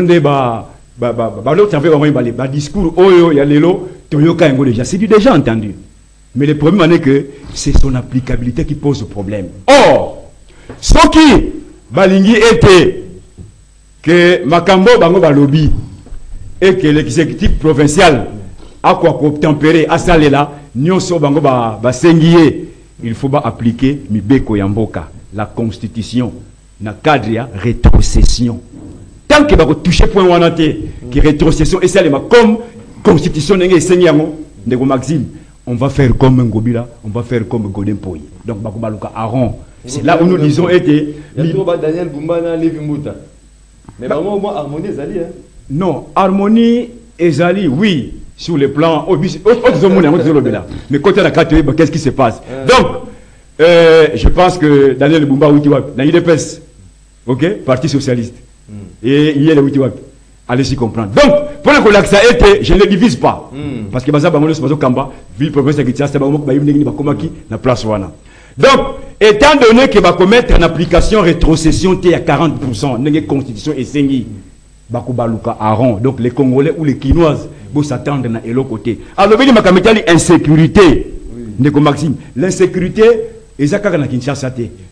discours, il y a l'élo, c'est déjà entendu. Mais le problème est que c'est son applicabilité qui pose problème. Or, ce qui Balingi était que Makambo Bango Balobi et que l'exécutif provincial a quoi tempérer à Salela, Nyonso Bango Basengié, il faut appliquer Mibeko Yamboka, la constitution, na cadre rétrocession. Tant que vous touchez point wanate qui rétrocession et ça comme constitution de Maxime, on va faire comme Ngobila, on va faire comme Godin Poy. Donc Bakubaluka Aaron C'est là où nous disons été. Il y a trop Daniel Boumbana, Lévi Mouta. Mais vraiment, moi, Harmonie Ezali. Hein. Non, Harmonie Ezali, oui, sur le plan. Mais côté la carte, qu'est-ce qui se passe? Donc, je pense que Daniel Boumba, Witiwak, dans l'IDPS, ok, Parti Socialiste, et il y a le Witiwak. Allez-y comprendre. Donc, pendant que l'accès a été, je ne le divise pas. Parce que Baza Bamono Smazo Kamba, ville province de Kitsa, c'est Bamok Bayimni Bakomaki, na place Wana. Donc, étant donné que va commettre en application rétrocession T à 40%, n'est constitution et sengi, Bakubaluka Aaron, donc les Congolais ou les Quinoises, vont s'attendre à l'autre côté. Alors, il y a insécurité. Maxime, l'insécurité,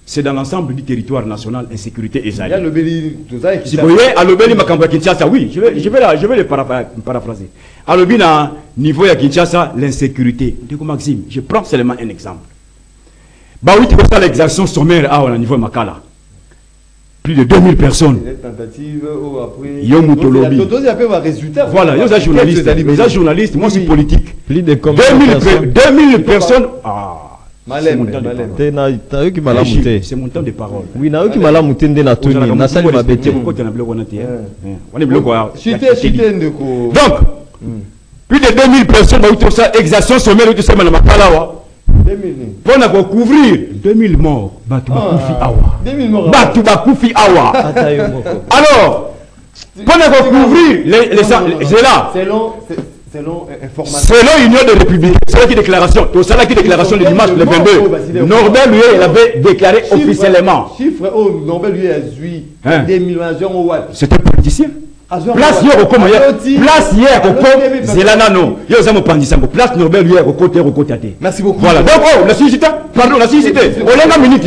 c'est dans l'ensemble du territoire national, insécurité et il y a le Béli, tout ça. Si vous voyez, à l'Obéli Makamba Kinshasa, oui, je vais le paraphraser. À l'Obéli, à niveau de Kinshasa, l'insécurité. Maxime, je prends seulement un exemple. Bah oui, tu vois ça, l'exaction sommaire à niveau de Makala. Plus de 2000 personnes. Voilà, il y a des journalistes, moi je suis politique. Plus de 2000 personnes. Ah. C'est mon temps de parole. Oui, na qui m'a muté na Tony, na sali ma bête. Donc, plus de 2000 personnes ont ça exaction sommaire tout ça na makala. Pour couvrir 2000 morts, Batu Bakufi Awa. 2000 morts. Batu Bakufi Awa. Alors, pour couvrir les c'est là. Selon l'Union des Républicains, c'est la déclaration. Tout ça, la déclaration du dimanche le 22. Norbert, lui, il avait déclaré officiellement. Chiffre, Norbert, lui, a 2000 c'est un politicien. Place hier au Congo, place hier au Congo, Zelanano, place Norbert, lui, au côté. Merci beaucoup. Voilà. Donc, la suscité, pardon, la suscité. On l'a une minute,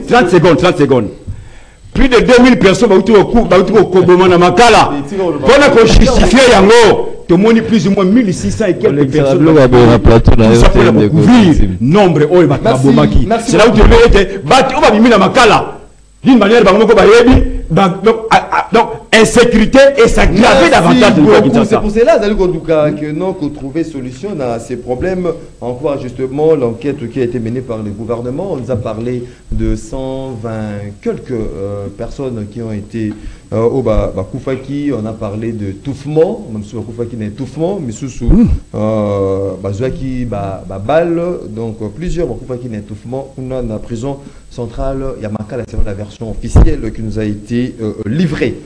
30 secondes. Plus de 2000 personnes au Congo, Makala. Pour qu'on justifie Yango. Tout le monde plus ou moins 1600 et quelques personnes. Pour couvrir nombre de c'est là où tu veux être. On va mimer la Makala. D'une manière, donc, insécurité et ça grave davantage. C'est pour cela, que nous avons trouvé solution à ces problèmes. En quoi, justement, l'enquête qui a été menée par le gouvernement, on nous a parlé de 120 quelques personnes qui ont été au Koufaki, on a parlé de touffement, même si Koufaki n'est touffement, mais sous Zouaki Bal, donc plusieurs Koufaki n'est touffement. On a la prison centrale Yamaka, c'est la version officielle qui nous a été livrée.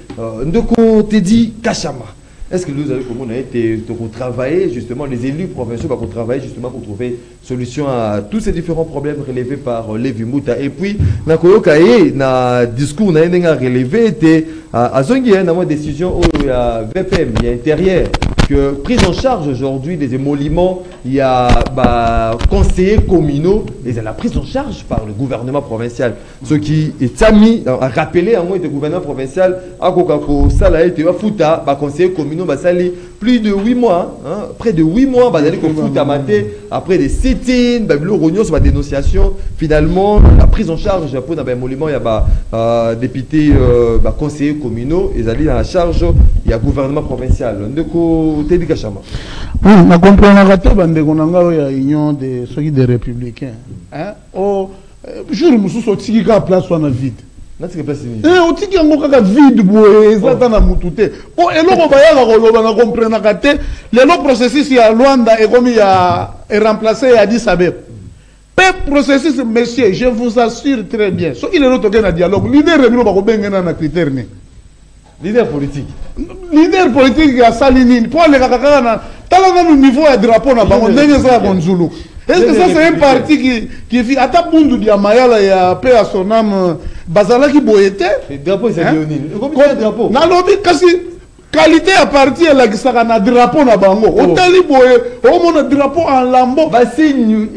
De côté dit Kachama. Est-ce que nous avons été travailler justement les élus provinciaux pour travailler justement pour trouver solution à tous ces différents problèmes relevés par Lévi Mouta. Et puis na koyokaye na discours na yenga relevé était à zongi na moi décision au VPM il y a intérieur que prise en charge aujourd'hui des émoluments, il y a conseillers communaux, et c'est la prise en charge par le gouvernement provincial. Ce qui est mis à rappeler à moi le gouvernement provincial, à Kokako, ça l'a été Futa, conseillers communaux, plus de 8 mois, hein, près de 8 mois, après des sit-ins, sur ma dénonciation, finalement, la prise en charge pour l'émolument, il y a députés, conseillers communaux, ils allaient dans la charge, il y a gouvernement provincial. Oui, je comprends la union de ceux des républicains. Au jour où nous sommes place soit vide. On dit qu'il y a vide, le processus à Luanda est remplacé à Addis Abeba. Processus, messieurs, je vous assure très bien. Ce qui est le dialogue, l'idée est critère. Leader politique. Leader politique qui a salini. Pour les kakakana, talent niveau de drapeau na bango ndenge ça Bonzulu. Est-ce que ça c'est un parti qui fait ata bundu dia mayala ya paix à son âme bazala qui boyete? Le drapeau c'est Léonine. Combien de drapeau? Na lobi kasi qualité à parti la kisaka na drapeau na bango. Otali boye, o mona drapeau en lambeau. Ba signe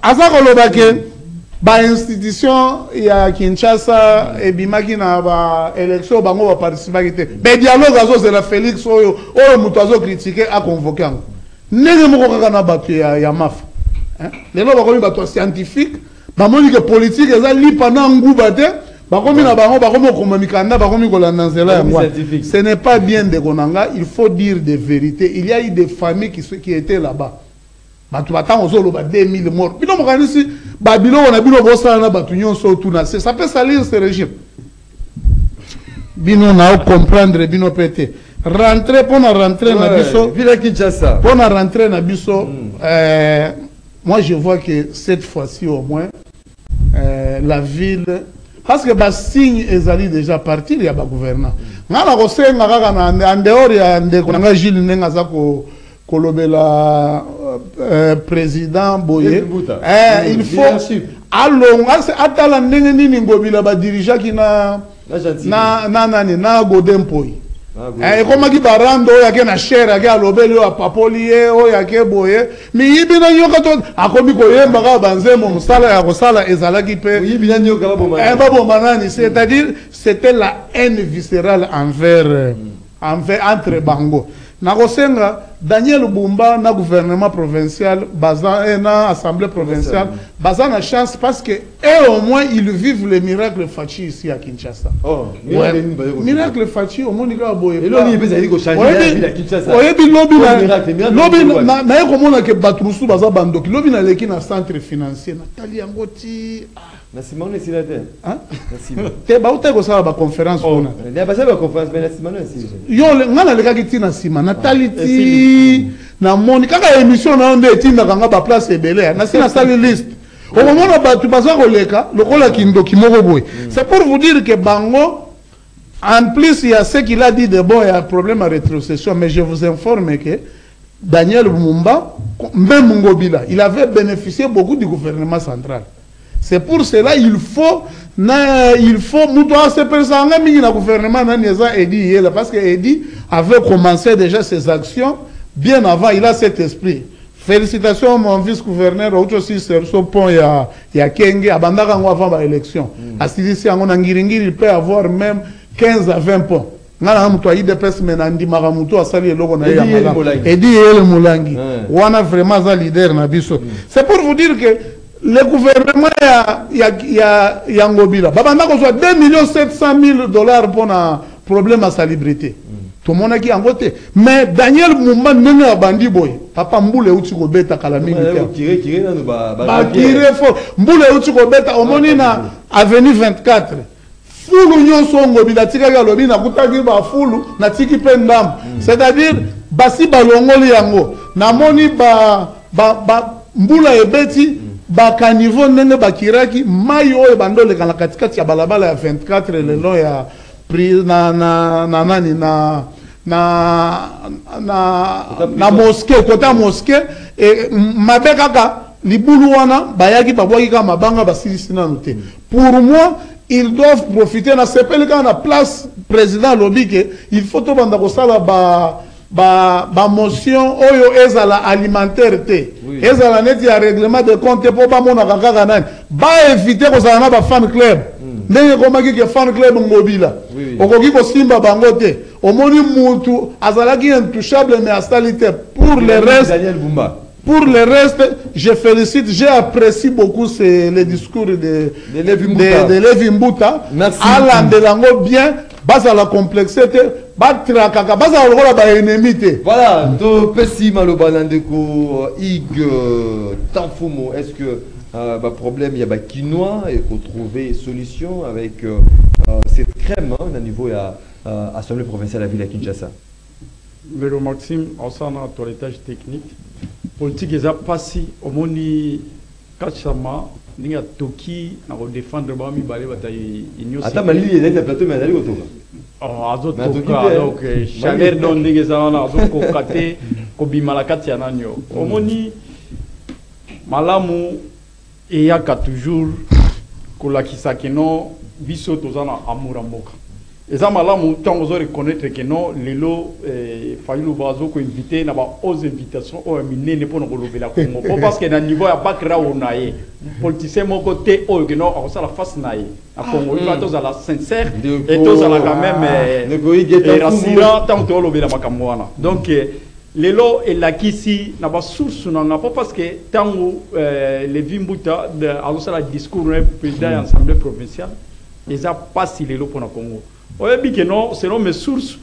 azakoloba ke ba institution ya Kinshasa et bimaki na ba élection bango va participer. Mais dialogue azo c'est la Félix oyo muto azo critiquer a convoquer ngo. Nenge moko kaka na batu ya maf. Hein? Les lois bakomi batu scientifique, ba moni que politique eza lipa na nguba te, bakomi na bango bakomi ko mikanda bakomi ko lanzela ya moi. Ce n'est pas bien de konanga, il faut dire des vérités. Il y a eu des familles qui étaient là-bas. batu batanga ozolo ba 2000 morts bino mokanisi babilo na bino bosala na batu nyonso tuna ça peut salir ce régime bino na comprendre bino pété rentrer pour rentrer na biso Villa Kinshasa pour rentrer na biso moi je vois que cette fois-ci au moins la ville parce que bas signe ezali déjà parti il y a ba gouvernant ngana ko senga kaka na en dehors ya ndeko nga Gilles Nenga za ko kolobela président Boye il faut allo atala ndenge nini ngobila ba dirigeant ki na nani na Godempoi comme qui barando ya ke na share ya lobeli ya papolie o ya ke Boye mi yibina nyoka to akomi ko yemba ka banzemo musala ya kosala ezalaki pe yibina nyoka babo manani c'est-à-dire c'était la haine viscérale envers entre bango na kosenga Daniel Bumba na gouvernement provincial baza na assemblée provinciale baza na chance parce que et au moins ils vivent le miracle Fachi ici à Kinshasa. Oh, miracle Fachi au monde ka boye. Et là il peut dire que changer la Kinshasa. Oyebi lobby na komona ke batrusu baza bandoki lobby na leki na centre financier Nathalie Angoti na Simone Silate. Hein? Te ba uta ko sala ba conférence ona. Ne ba sala ba conférence mais na Simone Silate. Yo ngana leka ki tina sima Nathalie na moni kaka émission na onde etinda kanga ba place ebele na sina sali liste au moment où batu baza koleka lokola kindoki moko boy c'est pour vous dire que bango en plus il y a ce qu'il a dit de bon il y a un problème à rétrocession mais je vous informe que Daniel Bumba même Ngobila il avait bénéficié beaucoup du gouvernement central c'est pour cela il faut muto se persanga mingi na gouvernement na neza Edi parce que Edi avait commencé déjà ses actions bien avant, il a cet esprit. Félicitations mon vice-gouverneur, aussi sur ce point, il y a Kenge, Abandaka avant l'élection. À Silisi, il peut avoir même 15 à 20 points. C'est pour vous dire que le gouvernement y a Ngobila. Babandaka soit 2 700 000 $ pour un problème à salubrité. Tout le monde qui a voté. Mais Daniel Moumba n'est pas bandi boy. Papa Mboule uti ko beta kala mingi. Tiré na ba tiré fort. Mboule uti ko beta omoni na avenue 24. Fulu nyonso Ngobila tika ga lobi na kutaki ba fulu na tiki pe ndam. C'est-à-dire basi balongoli yango. Na moni ba Mbula ebeti ba kanivo nene ba kiraki mayo e bandole kana katikati ya balabala ya 24 le long ya prise na mosquée côté mosquée et mabekaka libulu wana bayaki babwaki ka mabanga basilisi na noté pour moi ils doivent profiter na sepeli ka na place président lobike il faut to banda ko sala ba motion oyo ezala alimentaire te ezala neti ya règlement de compte po ba mona kaka nani ba éviter ko sala na ba fan club ndenge komaki ke fan club Ngobila okoki ko simba bango te omoni mutu azalaki intouchable mais astalité pour le reste Daniel Bumba. Pour le reste, je félicite, j'ai apprécié beaucoup le discours de Levi Mbuta. Merci. Alain Delango bien, base à la complexité, batrakaka, base à la ennemité. Voilà, to pesi malobanandeko ig tanfumo. Est-ce que problème il y a quinoa et qu'on trouver solution avec cette crème au niveau à l'Assemblée provinciale à la ville de Kinshasa. Véro Maxime, on s'en a toilettage technique. Politique est passé au moni Kachama, ni a Toki, na défendre Bami Balé bataille Igno. Attends, mais lui il est plateau mais d'aller autour. Oh, azo Toka donc chaleur don ni ça na azo ko kate ko bimalakati ananyo. Au moni malamu et ya ka toujours ko la kisakeno biso tozana amura mboka. Et ça, malamu, tant qu'on reconnaître que non, Lelo, Fayulu Bazo, ko invité, n'a pas aux invitations, au miné, n'est pas nous relever la Congo. Parce que dans le niveau, il n'y a pas de grave, on a politicien, mon côté, oh, que non, on s'en la face, naïe. À Congo, il va tous à la sincère, et tous à la quand même, et rassurant, tant qu'on relever la Makamouana. Donc, Lelo et la Kisi, n'a pas source, n'a pas parce que tant les Vimbuta, à la discours, président de l'Assemblée provinciale, ils n'ont pas si Lelo pour le Congo. Oyebi que non, selon mes sources,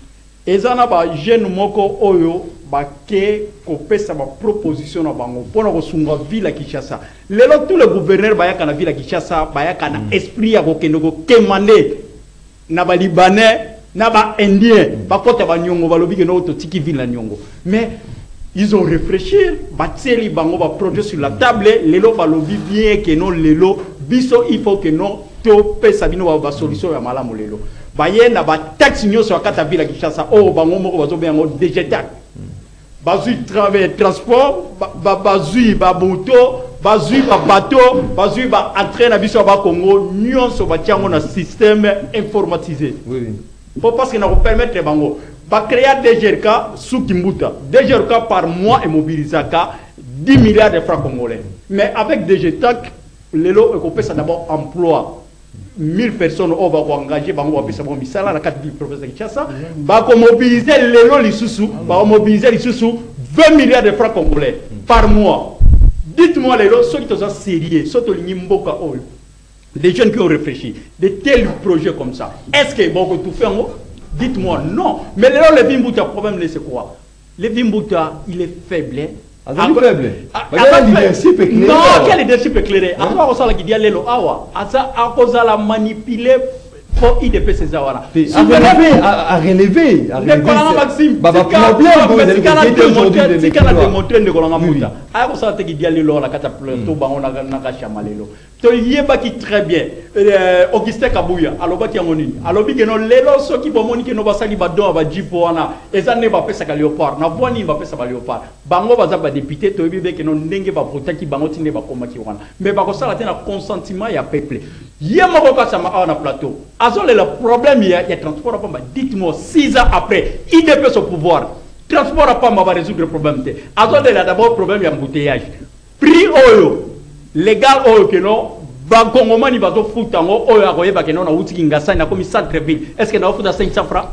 ezana ba jeune moko oyo baké kopesa ba proposition na bango pona ko sunga ville Kinshasa lelo tous les gouverneurs bayaka na ville Kinshasa bayaka na esprit ya kokende ko kemande na ba libanais na ba indien ba kota ba nyongo balobi ke no to tiki ville na nyongo mais ils ont réfléchi bateli bango ba produire sur la table lelo balobi bien que non lelo biso il faut que non to pesa bino ba solution ya malamu lelo baye na ba taxi nyoso akata ville Kinshasa o bango moko bazo bien ngo DGTAC bazui travail transport bazui ba moto bazui ba bateau bazui ba entraîner na biso ba Congo nyonso ba tiango na système informatisé oui pour parce que na permettre bango ba créer DGRK sous Kimbuta DGRK par mois et mobilisaka 10 milliards de francs congolais mais avec DGTAC lelo e ko pesa d'abord emploi 1000 personnes on va engager bango ba pesa bon misala na 4 villes province de Kinshasa ba ko mobiliser lelo lisusu ba mobiliser lisusu 20 milliards de francs congolais par mois. Dites-moi lelo ceux qui sont sérieux surtout les mboka oil des jeunes qui ont réfléchi de tels projets comme ça est-ce que bon tout fait en dites-moi non mais lelo le Vimbuta problème c'est quoi le Vimbuta il est faible faible. Leadership éclairé. Non, quel leadership éclairé? Après, on sait qu'il y a l'élo awa. Asa, à cause de la manipuler pour IDP ces awana. À relever. Maxime. Si on a démontré ne kolanga muta. À cause de qu'il y a l'élo la catapule. Tout bas on a nakashama l'élo. To yeba qui très bien. Augustin Kabouya. Alors bati angoni. Alors bi que non l'élo ceux qui bomoni que no basali badon ba jipo wana. Eza ne ba pesa ka léopard. Na voini ba pesa ba léopard. Bango baza ba député to yebi que non ndenge ba voter qui bango tinde ba komaki wana. Mais ba ko sala tena consentement ya peuple. Yema ko ka sama na plateau. Azole le problème il y a transport à Pamba. Dites-moi 6 ans après, IDP au pouvoir. Transport à Pamba va résoudre le problème. Azole là d'abord problème il y a embouteillage. Prix oyo légal oyo que non ba Congomani ni bato futango oyo akoyeba que non na uti ngasa na comme centre ville. Est-ce que na ofuta 500 francs?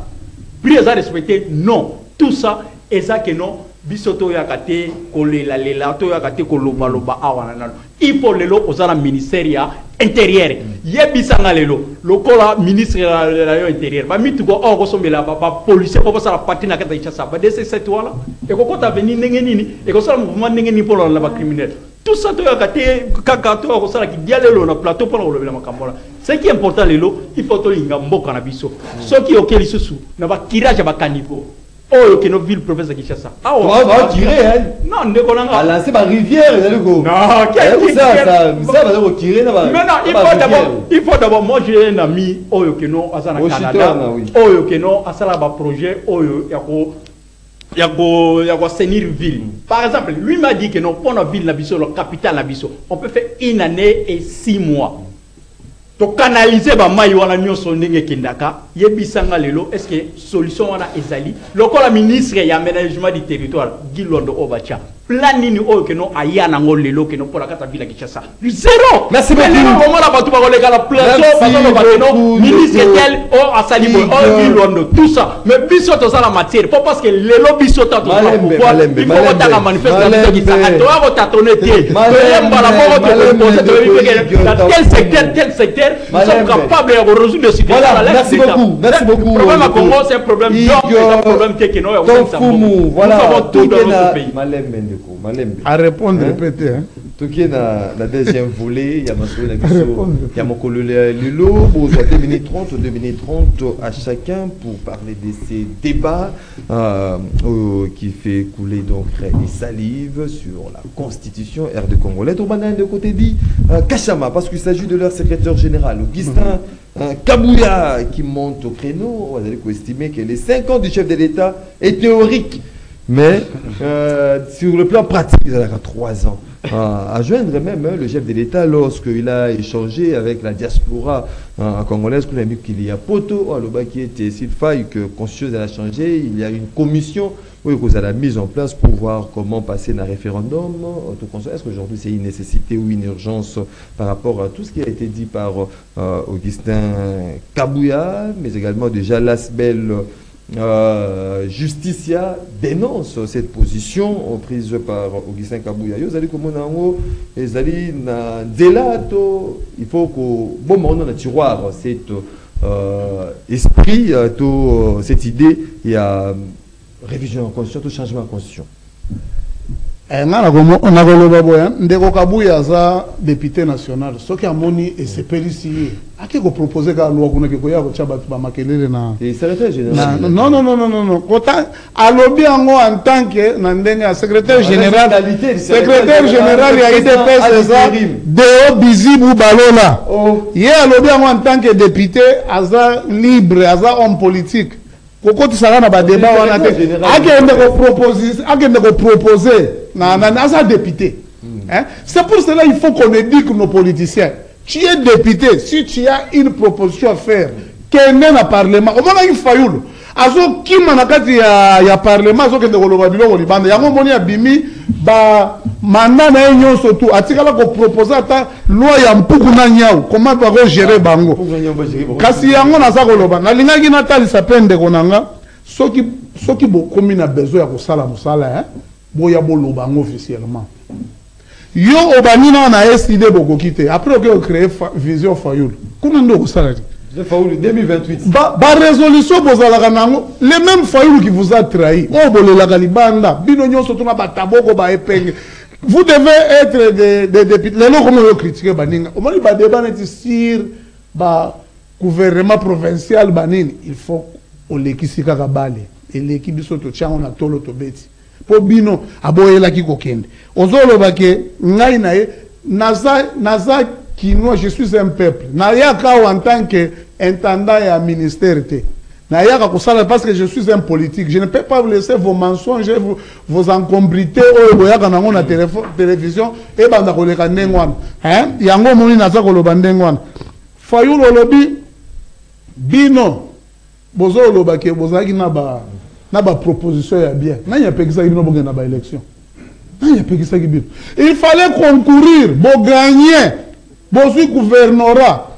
Prix est respecté? Non. Tout ça est ça que non bisoto ya kate kolela lela to ya kate koloba loba awana nalo. Il faut lelo osala ministère ya intérieur. Yebisanga lelo lokola ministre la intérieur. Ba mitugo o ko sombela ba policier ko sala parti na kata Kinshasa. Ba DC cette wala e ko kota venir ndenge nini e ko sala mouvement ndenge ni pour la ba criminel. Tout ça to ya kate kaka to ko sala ki dialelo na plateau pour lobela makambola. Ce qui est important lelo il faut to linga mboka na biso. Ce qui okeli susu na ba kirage ba caniveau. Oh, que nos villes province de Kinshasa. Ah, on va tirer, hein? Non, ne connaissons pas. À lancer ma rivière, vous allez go. Non, quel ça va retirer là-bas. Mais non, il faut d'abord, moi j'ai un ami, oh, que non, à Canada, oh, que non, à Salaba projet, oh, il y a Sénir ville. Par exemple, lui m'a dit que non, pour la ville, la capitale, la on peut faire 1 année et 6 mois. To canaliser ba mai wana nyonso ndenge kindaka yebisanga lelo est-ce que solution wana ezali lokola ministre ya aménagement du territoire Gilondo Obacha plan nini oyo que non ayana ngo lelo que non pour la kata ville Kinshasa zéro. Merci beaucoup. Comment la batu ba kolega la plateau ba no ministre tel o asali bo o Gilondo tout ça mais biso to ça la matière pas parce que lelo biso ta to pouvoir il faut ta manifestation qui s'arrête to va tâtonner té to yamba la moko to tel secteur nous sommes capables de résoudre le situation. Voilà, merci beaucoup. Merci beaucoup. Le problème à Congo, c'est un problème d'or, c'est un problème technique. Voilà, nous avons tout dans notre pays. À répondre, répétez. Tout qui est dans la deuxième volée, il y a mon collègue Lilo, pour 2 minutes 30, 2 minutes 30 à chacun pour parler de ces débats qui fait couler donc les salives sur la constitution RD congolaise. Au banane de côté dit Kachama, parce qu'il s'agit de leur secrétaire général, Augustin Kabouya, qui monte au créneau. Vous allez estimer que les 5 ans du chef de l'État est théorique, mais sur le plan pratique, il y a 3 ans. À joindre même le chef de l'État lorsqu'il a échangé avec la diaspora congolaise, qu'on a mis qu'il y a Poto, qui était s'il faille que conscience a changé, il y a une commission qui a mise en place pour voir comment passer un référendum. Est-ce qu'aujourd'hui c'est une nécessité ou une urgence par rapport à tout ce qui a été dit par Augustin Kabouya, mais également déjà Lasbel Justicia dénonce cette position prise par Augustin Kabouya. Il faut que bon moment dans tiroir cet esprit, cette idée, il y a révision de la constitution, tout changement de la constitution. On a volé Baboya, Ndeko Kabuya za député national. Ce qui a moni et c'est périssé. À qui vous proposez qu'à loi qu'on a qu'il y a au Tchabat Makelele na. Et secrétaire général. Non. Autant à lobby en tant que Nandenga secrétaire général. Secrétaire général il y a IDPS ça. Deo Bizibu Balola. Il y a lobby en tant que député, aza libre, aza homme politique. Koko tisanga na ba débat wana te. Akende ko proposer na sa député. Hein? C'est pour cela qu'il faut qu'on éduque nos politiciens. Tu es député, si tu as une proposition à faire, qu'elle n'est pas parlement, au moment où il faut azo qui manakati ya parlement azo kende koloba biloko libanda yango moni ya bimi ba mandat na enyo surtout atikala ko proposer ata loi ya mpuku na nyau comment ba ko gérer bango kasi yango na za koloba na lingaki na tali sapende konanga soki bo komi na besoin ya kosala musala hein boya boloba bango officiellement yo obanina na SID boko kite après que créer vision fayulu kuna ndo kosala 2028. Résolution, les mêmes failles qui vous a trahi. Vous devez être des députés. Les gens qui critiquent, sur le gouvernement provincial, il faut que l'équipe soit kabale. Et l'équipe soit on a tout l'autobéti. Pour bino, aboye la ki kokende. Ozolo bake, ngai nae, naza Kinois, je suis un peuple. Nayaka en tant qu'intendant et un ministère. Nayaka parce que je suis un politique. Je ne peux pas vous laisser vos mensonges, vos encombrités, ou na télévision, et bandakoleka ndengwan. Hein? Yango moni naza koloba ndengwan. Fayou lolobi, bino, bozo lobake, bozaki na ba proposition ya bien. Nanya pekisa bino bonge na ba élection. Nanya pekisa bino. Il fallait concourir, bo gagner. Bosu gouvernorat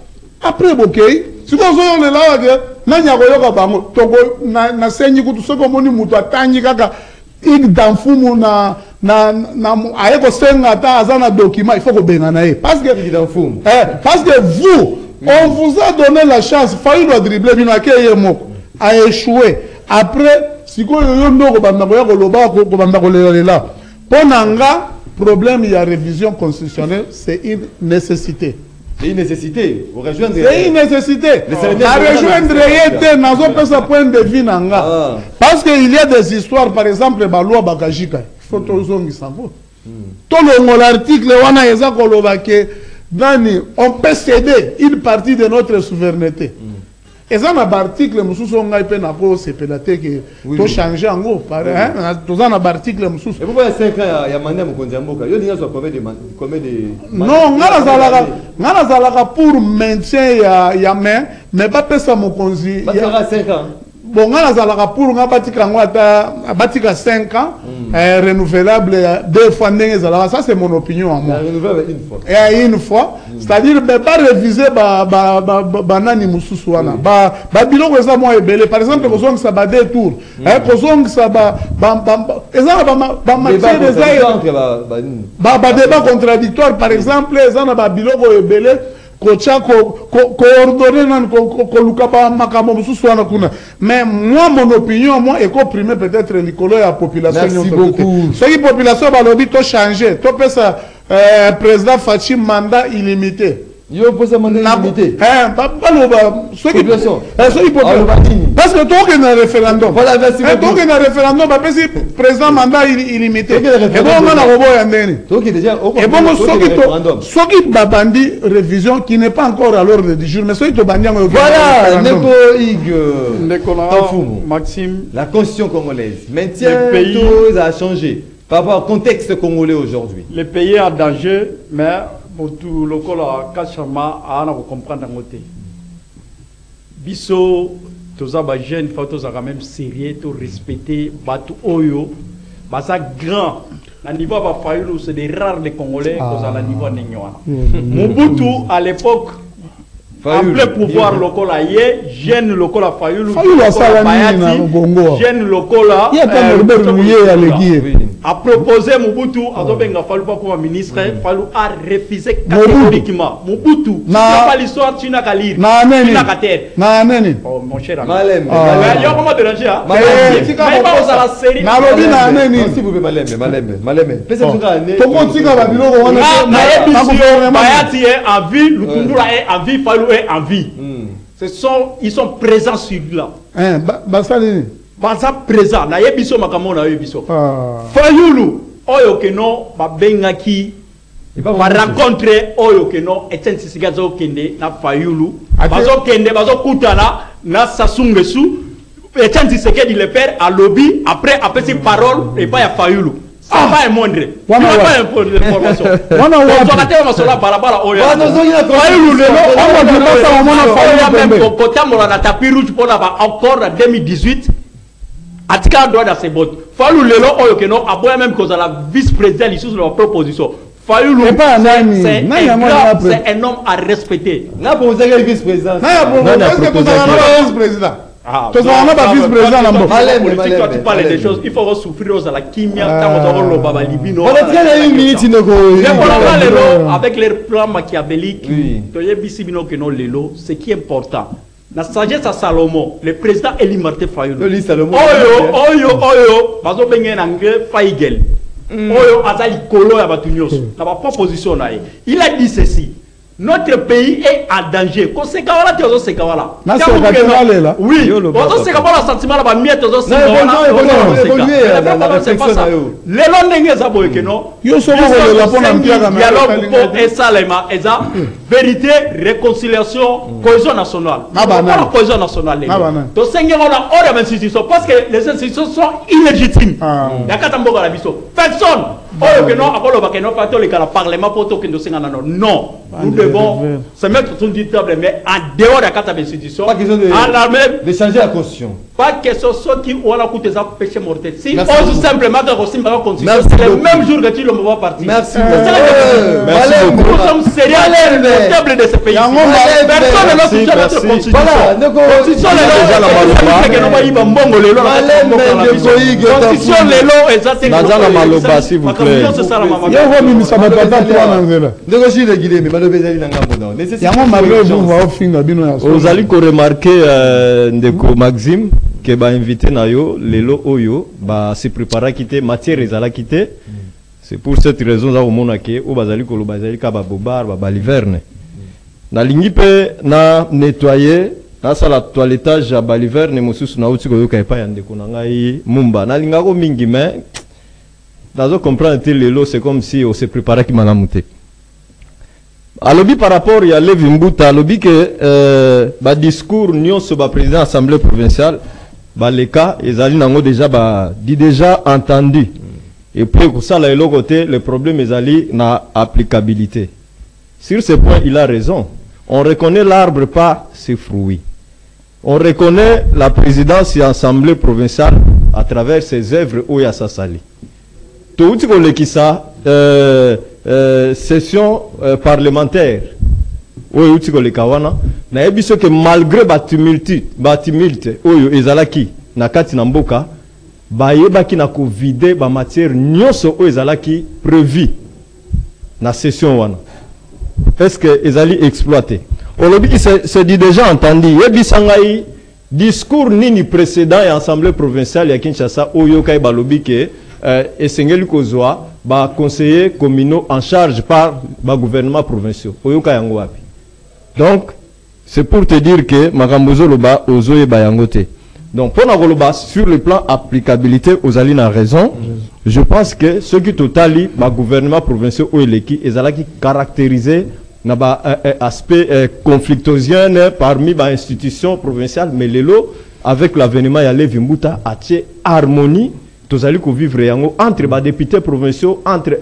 après bokei si vous avez là que nanya koyoka bango toko na senyi kutu soko moni mutu atanyi kaka ik danfumu na ayeko senga ta azana document il faut ko benga na parce que vous on vous a donné la chance failli doit dribbler bino akeye moko a échoué après siko yo ndoko banda koya koloba ko banda kolela ponanga problème, il y a révision constitutionnelle, c'est une nécessité. C'est une nécessité. C'est une nécessité. À rejoindre Yété, n'a pas point de vue. Parce qu'il y a des histoires, par exemple, la loi Bakajika. Il faut toujours qu'il s'en vaut. Tout l'article, on peut céder une partie de notre souveraineté. Et ça, dans l'article, nous avons changé en gros. Nous avons un article. Et pourquoi il y a 5 ans, il y a Mandem Kondiamboka? Il y a combien de... Non, nous avons pour maintien, il y a mais pas ça, mon consi. Il y a 5 ans. Bon, nous avons pour 5 ans, renouvelable 2 fois. Ça, c'est mon opinion à moi. Renouvelable une fois. Et une fois. C'est-à-dire, ne pas réviser banani mususuana. Biloko eza mo ebele. Par exemple, kozong sa ba deux tours. Kozong sa ba eza ba matière débat contradictoire. Par exemple, eza na ba biloko ebele. Mais moi, mon opinion, moi, est comprimé peut-être l'école et la population. Merci beaucoup. Ce qui population va le changer. Tu peux ça, président Fachi, mandat illimité. Yo pose un mandat illimité. Parce que toi qui es un référendum. Voilà, merci beaucoup. Toi qui es un référendum, parce que président mandat illimité. Et bon, on a un toi qui est déjà au référendum. Ce qui babandi révision qui n'est pas encore à l'ordre du jour, mais ce qui est bandi. Voilà, Maxime. La constitution congolaise maintient tout a changé par rapport au contexte congolais aujourd'hui. Le pays est en danger, mais pour tout le col à Kachama, à comprendre d'un côté. Bisso, tous les jeunes, il faut quand même sérieux, tout respecter, battu oyo, ça grand. À niveau de c'est des rares des Congolais qui sont à niveau de Mobutu, à l'époque, en plein pouvoir lokola ye jeune lokola Fayulu jeune lokola a proposé Mobutu azobenga Fayulu comme ministre. Fayulu a refusé catégoriquement. Mobutu n'a pas l'histoire, tu n'as qu'à lire, tu n'as qu'à tête. Oh mon cher ami, il y a comment déranger hein, mais pas à la série s'il vous plaît. Malem Bayati est en vie, Lutundura est en vie, Fayulu est en vie. Ils sont présents sur là. Baza présent, na yebiso makamo na yebiso. Fayulu, oyo keno babengaki ba rencontrer oyo keno Etienne Tshisekedi kende na Fayulu. Bazo kende bazo kutana na Sasungesu. Etienne Tshisekedi le père à lobby après ses paroles et pas ya Fayulu. Ça va moindre. Tu n'as pas l'information. On a tellement sur la balabala. On a même côté mon tapis rouge pour encore en 2018. Atika doit dans ses bottes. Fayulu lelo oyo keno aboya même cause la vice-président ici sur la proposition. Fayulu c'est un homme à respecter. N'a proposé le vice-président. Tu parles des choses, il faut souffrir aux la kimia, avec les plans machiavéliques, ce qui est important. La sagesse à Salomon, le président Eli Martin Fayulu. Oyo, bazo bengen anglais Faigel. Oyo azali kolo ya batunyos. Na ba proposition na ye. Il a dit ceci. Notre pays est en danger. Conséquent là, tu as aussi là. Oui. On sait comment le sentiment là va mieux tous aussi. Les longues zaboy que non. Yo so ko la pona mpia ka dialogue pour esalema eza vérité, réconciliation, cohésion nationale. La cohésion nationale. To sengero na ora institution parce que les institutions sont illégitimes. Yakata mboka la biso. Personne oyo que non akolo ba que non pas to le parlement pour to que nous sengana non. Nous devons se mettre sur une table, mais en dehors de la carte d'institution, de changer la constitution. Pas question de qui ont la coûté ça péché mortel. Si on dit simplement que aussi ma constitution, c'est le même jour que tu le mouvement parti. Merci. Nous sommes sérieux à la table de ce pays. Personne ne touche à notre constitution. Constitution Ozali ko remarquer ndeko Maxime que ba invité na yo lelo oyo ba se préparer quitter matière ezala quitter. C'est pour cette raison za omona ke o bazali ko lo bazali ka ba bobar ba liverne. Na lingi pe na nettoyer na sala toilettage ya ba liverne mosusu na uti ko yo ka pa ya ndeko na ngai mumba na linga ko mingi mais dazo comprendre te lelo c'est comme si on se préparait ki malamuté. Alobi par rapport à Levi Mbuta, alobi que ba discours nyonso ba président assemblée provinciale ba les cas ezali nango déjà ba dit déjà entendu. Et puis pour ça là l'autre côté le problème ezali na applicabilité. Sur ce point il a raison. On reconnaît l'arbre par ses fruits. On reconnaît la présidence et l'assemblée provinciale à travers ses œuvres où il y a sa sali. Tout ce qu'on qui ça session parlementaire oyo uti ko le kawana na yebiso que malgré ba tumulte oyo ezalaki na kati na mboka ba yebaki na ko vider ba matière nyonso oyo ezalaki prévu na session wana. Est-ce que ezali exploité olobi qui se dit déjà entendu yebisa ngai discours nini précédent et assemblée provinciale ya Kinshasa oyo kai balobi ke esengeli kozwa ba conseillers communaux en charge par ba gouvernement provinciaux oyoka yango wapi. Donc c'est pour te dire que makambozo loba ozoye ba yango te. Donc pour na koloba sur le plan applicabilité ozali na raison. Je pense que ce qui totali ba gouvernement provinciaux o eleki ezalaki caractérisé na ba aspect conflictogène parmi ba institutions provinciales mais lelo avec l'avènement ya Levi Mbuta a tie harmonie. Tous allez vivre entre les députés provinciaux, entre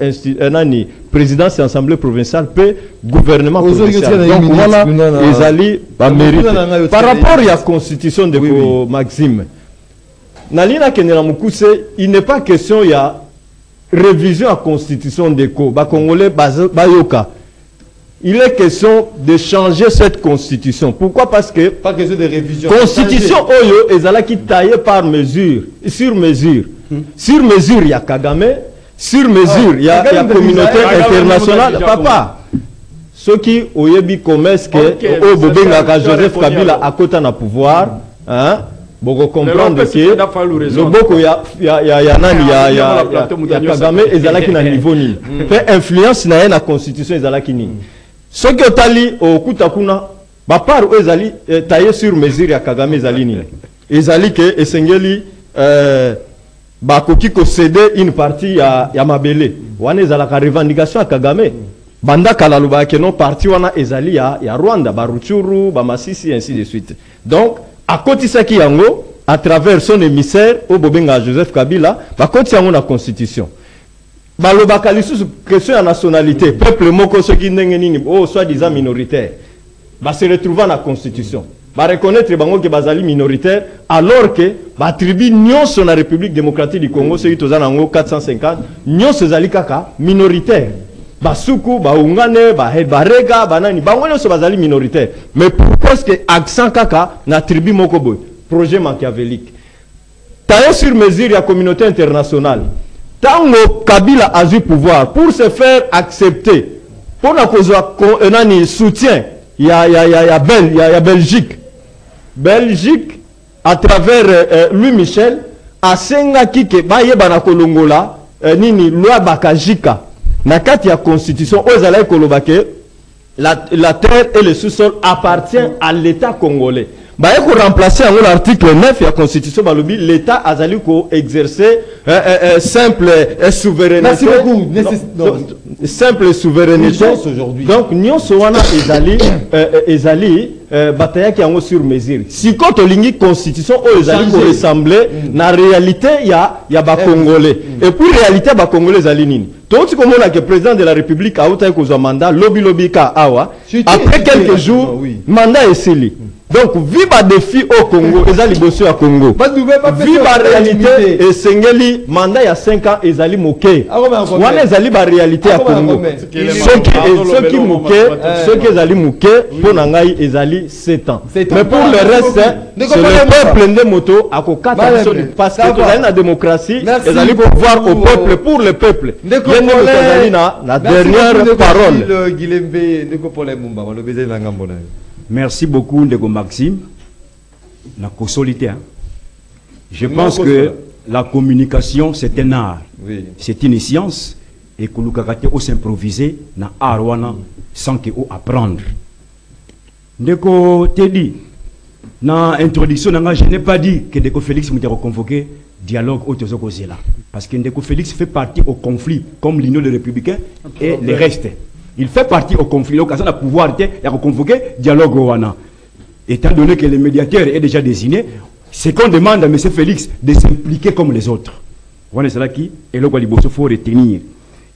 nani présidence et assemblée provinciale, puis gouvernement provincial. Donc voilà, les alliés mérite. Par rapport à la constitution de Maxime, Nalina Kenelamukuse, il n'est pas question il y a révision à la constitution de Congolais Bayoka. il est question de changer cette constitution. Pourquoi? Parce que Pas question de révision. constitution oyo ezala qui taillée par mesure, sur mesure. Sur mesure, il y a Kagame, sur mesure, il y a communauté internationale. Papa, ceux qui oyebi commerce que au Bobengaka Joseph Kabila à côté na pouvoir, hein? Beaucoup comprendre que le beaucoup y a Kagame ezala qui na niveau ni. Fait influence na la constitution ezala qui ni. Ce que tali au Kutakuna, par ezali taillé sur mesure ya Kagame ezali ni. Ezali que esengeli bakoki ko céder une partie ya mabele. Wana ezala ka revendication à Kagame. Banda kala luba que non parti wana ezali ya Rwanda, Baruchuru, Bamasisi ainsi de suite. Donc à côté ça qui yango à travers son émissaire au Bobenga Joseph Kabila, ba côté yango na constitution. Baloba kalisu question de nationalité, peuple moko ceux qui nini oh soi-disant minoritaire. Ba se retrouver dans la constitution. Ba reconnaître bango que bazali minoritaire alors que ba tribu nyonso na République démocratique du Congo ceux qui tozana ngo 450 nyonso zali kaka minoritaire. Basuku, Baungane, Barega, Banani, Bangono se bazali minoritaire. Mais pourquoi est-ce que accent kaka na tribu mokoboy? Projet machiavélique. Taillé sur mesure, il y a communauté internationale. Tango Kabila a eu pouvoir pour se faire accepter. Pour la cause de soutien, il y a Belgique. Belgique, à travers Louis Michel, a senga kike, baye banakolongola, nini, loi bakajika. Na kati ya constitution ozala kolobake la terre et le sous-sol appartient à l'État congolais. Ba ko remplacer en l'article 9 de la constitution balobi l'État azali ko exercer simple souveraineté. Merci beaucoup. Simple souveraineté aujourd'hui. Donc nyonso wana ezali bataille qui en sur mesure. Si quand on lingi constitution ezali ko ressembler na réalité ya ba congolais. Et pour réalité ba congolais ezali nini? Donc si comme on a que président de la République a outa ko mandat lobby ka awa après quelques jours mandat est scellé. Donc, viva défi au Congo, ezali bosso à Congo. Viva réalité et sengeli mandat il y a 5 ans ezali moké. Wana ezali ba réalité à Congo. Ceux qui moké, ceux qui ezali moké pour nangai ezali 7 ans. Mais pour le reste, c'est le peuple de moto à kokata parce que dans la démocratie, ezali pouvoir au peuple pour le peuple. La dernière parole. Merci beaucoup, Ndeko Maxime. La consolité. Je pense que la communication, c'est un art. Oui. C'est une science. Et que nous devons s'improviser dans l'art sans qu'il y ait apprendre. Ndeko te dit, dans l'introduction, je n'ai pas dit que Ndeko Félix m'a convoqué dialogue au là. Parce que Ndeko Félix fait partie au conflit, comme l'Union des Républicains et les restes. Il fait partie au conflit. Donc, à pouvoir, il a convoqué dialogue au Wana. Étant donné que le médiateur est déjà désigné, c'est qu'on demande à M. Félix de s'impliquer comme les autres. Voilà, c'est là qui est le il faut retenir.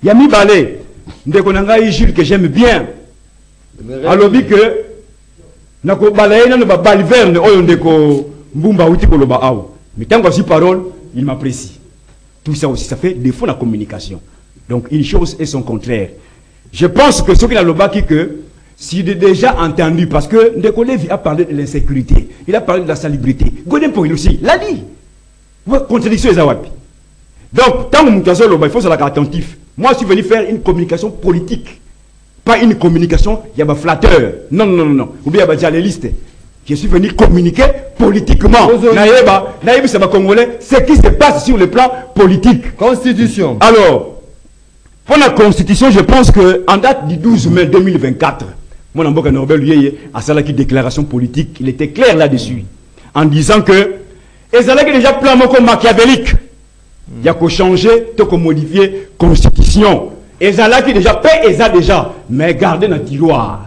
Yami Balé, Ndekonanga Jules que j'aime bien. Alors, que Nako Balé, n'a pas baliverne, Oyondeko Mbumba Outi Koloba Aou. Mais tant que je parole, il m'apprécie. Tout ça aussi, ça fait défaut de la communication. Donc, une chose est son contraire. Je pense que ce qu'il a le bas que s'il est déjà entendu, parce que Ndeko Levi a parlé de l'insécurité, il a parlé de la salubrité. Godin pour lui aussi, l'a dit. Contradiction est awapi. Donc, tant que il faut être attentif. Moi, je suis venu faire une communication politique, pas une communication, il y a un flatteur. Non, non, non, non. Ou bien il y a des listes. Je suis venu communiquer politiquement. Naïba, c'est ma Congolais, ce qui se passe sur le plan politique. Constitution. Alors, pour la Constitution, je pense qu'en date du 12 mai 2024, mon amboka Norbert Lieye a fait une déclaration politique, il était clair là-dessus, en disant que ils avaient déjà plan machiavélique. Il y a qu'à changer, il y a qu'à modifier la Constitution. Ils avaient déjà paix, ils ont déjà, mais gardez notre tiroir.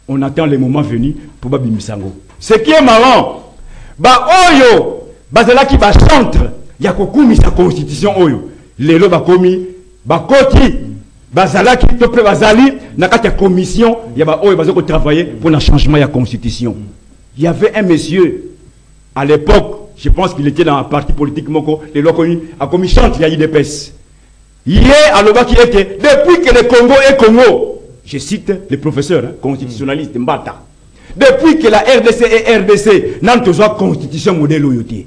On attend le moment venu pour Babi Misango. Ce qui est marrant, bah oyo, bah c'est là qui va chanter, il y a qu'à commis sa Constitution oyo. Les lois va commis. Bakoti, bazalaki, peuple bazali, n'a qu'à commission, il y a travailler pour le changement de la constitution. Il y avait un monsieur, à l'époque, je pense qu'il était dans un parti politique, les lois connues, à commission, il y a eu des pèses. Hier, à l'Oba qui était, depuis que le Congo est Congo, Je cite le professeur constitutionnaliste Mbata. Depuis que la RDC et RDC n'ont pas constitution modèle Oyoté,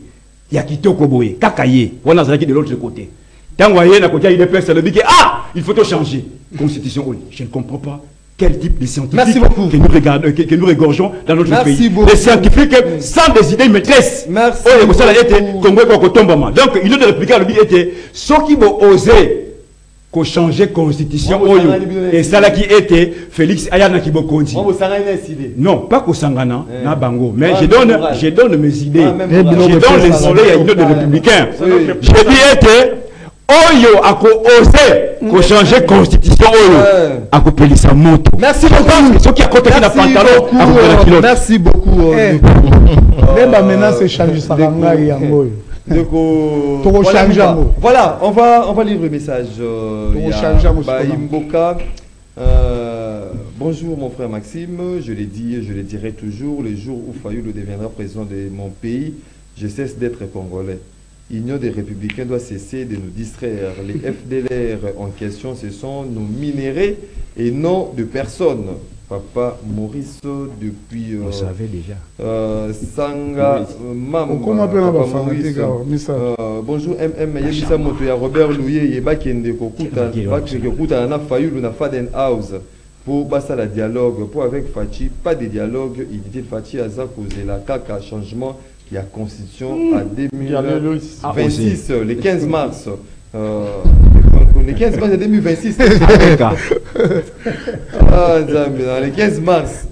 il y a Kitoko Boye, Kakaye, on a de l'autre côté. Tant que vous avez une personne qui dit il faut tout changer. Constitution, je ne comprends pas. Quel type de scientifiques que nous regardons, que nous regorgeons dans notre pays. Des scientifiques sans des idées maîtresses. Merci beaucoup. Donc, l'Union des républicains était ceux qui vont oser changer la constitution. Et ça là qui était Félix Ayana qui va continuer. Non, pas qu'au Sangana, na Bango. Mais je donne mes idées. Je donne les soleils à l'Union des républicains. Je dis Oyo a osé changer la constitution a coupé sa moto. Merci beaucoup. Ceux qui a côté la pantalon a coupé la culotte. Merci beaucoup. Même maintenant c'est changer ça voilà, on va lire le message. Imboka. Bonjour mon frère Maxime, je l'ai dit et je le dirai toujours, le jour où Fayoulou deviendra président de mon pays, je cesse d'être congolais. L'Union des Républicains doit cesser de nous distraire. Les FDLR en question, ce sont nos minéraux et non de personnes. Papa Maurice, depuis... Vous savez déjà. Sanga Mam. Comment Maurice. Bonjour MM. Yebisa Moto ya Robert Louye Yeba Kende Kokuta na Fayoulou na Faden House. Pour passer la dialogue, pour avec Fachi, pas de dialogue. Il dit Fachi a causé la caca changement. Il y a constitution à 2026, le 15 mars. Le 15 mars 2026. Le 15 mars.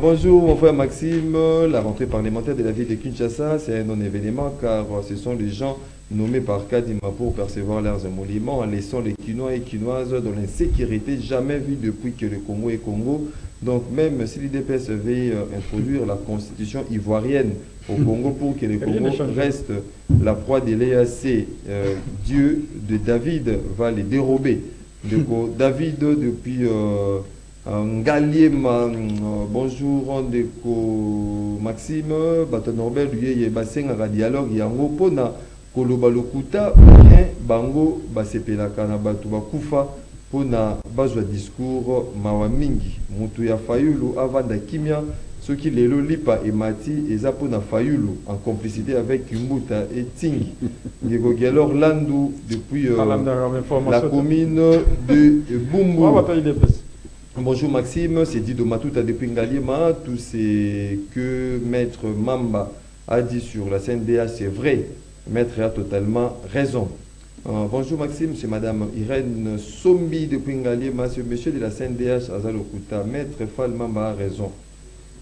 Bonjour mon frère Maxime. La rentrée parlementaire de la ville de Kinshasa, c'est un non-événement car ce sont les gens nommés par Kadima pour percevoir leurs émoluments en laissant les Quinois et Quinoises dans l'insécurité jamais vue depuis que le Congo est Congo. Donc même si l'IDPS veut introduire la constitution ivoirienne au Congo pour que le Congo reste la proie de l'EAC, Dieu de David va les dérober. Donc David depuis Ngaliema, bonjour Ndeko Maxime, Baton Norbert, lui est bassin à dialogue, yango pona koloba lokuta bien bango basepelaka na batu bakufa pona bazwa discours mawa mingi mutu ya Fayulu avanda kimia ce qui lelo lipa et mati eza pona Fayulu en complicité avec Mbuta et Ting Diego Gelor Landu depuis la commune de Bumbu. Bonjour Maxime, c'est Dido Matuta depuis Ngaliema. Tout ce que Maître Mamba a dit sur la CNDH, c'est vrai. Maître a totalement raison. Bonjour Maxime, c'est Madame Irène Sombi depuis Ngaliema. C'est monsieur de la CNDH Azalokuta. Maître Fall Mamba a raison.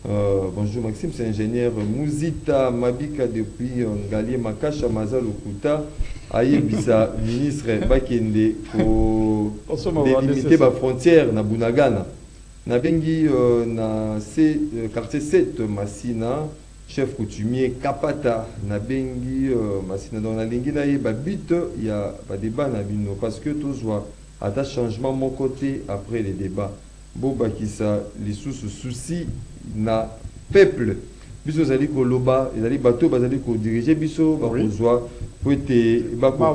Bonjour Maxime, c'est ingénieur Mouzita Mabika depuis Ngaliema Kasha Mazalokuta. Ayebisa ministre Bakende ko délimiter la frontière na Bunagana. Na bengi na quartier 7 Massina, chef coutumier Kapata na bengi Massina dans la lingi na yeba but il y a pas débat na bino parce que tous voient à ta changement mon côté après les débats. Boba qui ça les soucis na peuple. Biso zali ko loba, zali bateau bazali ko diriger biso ba kozwa pour te ba ko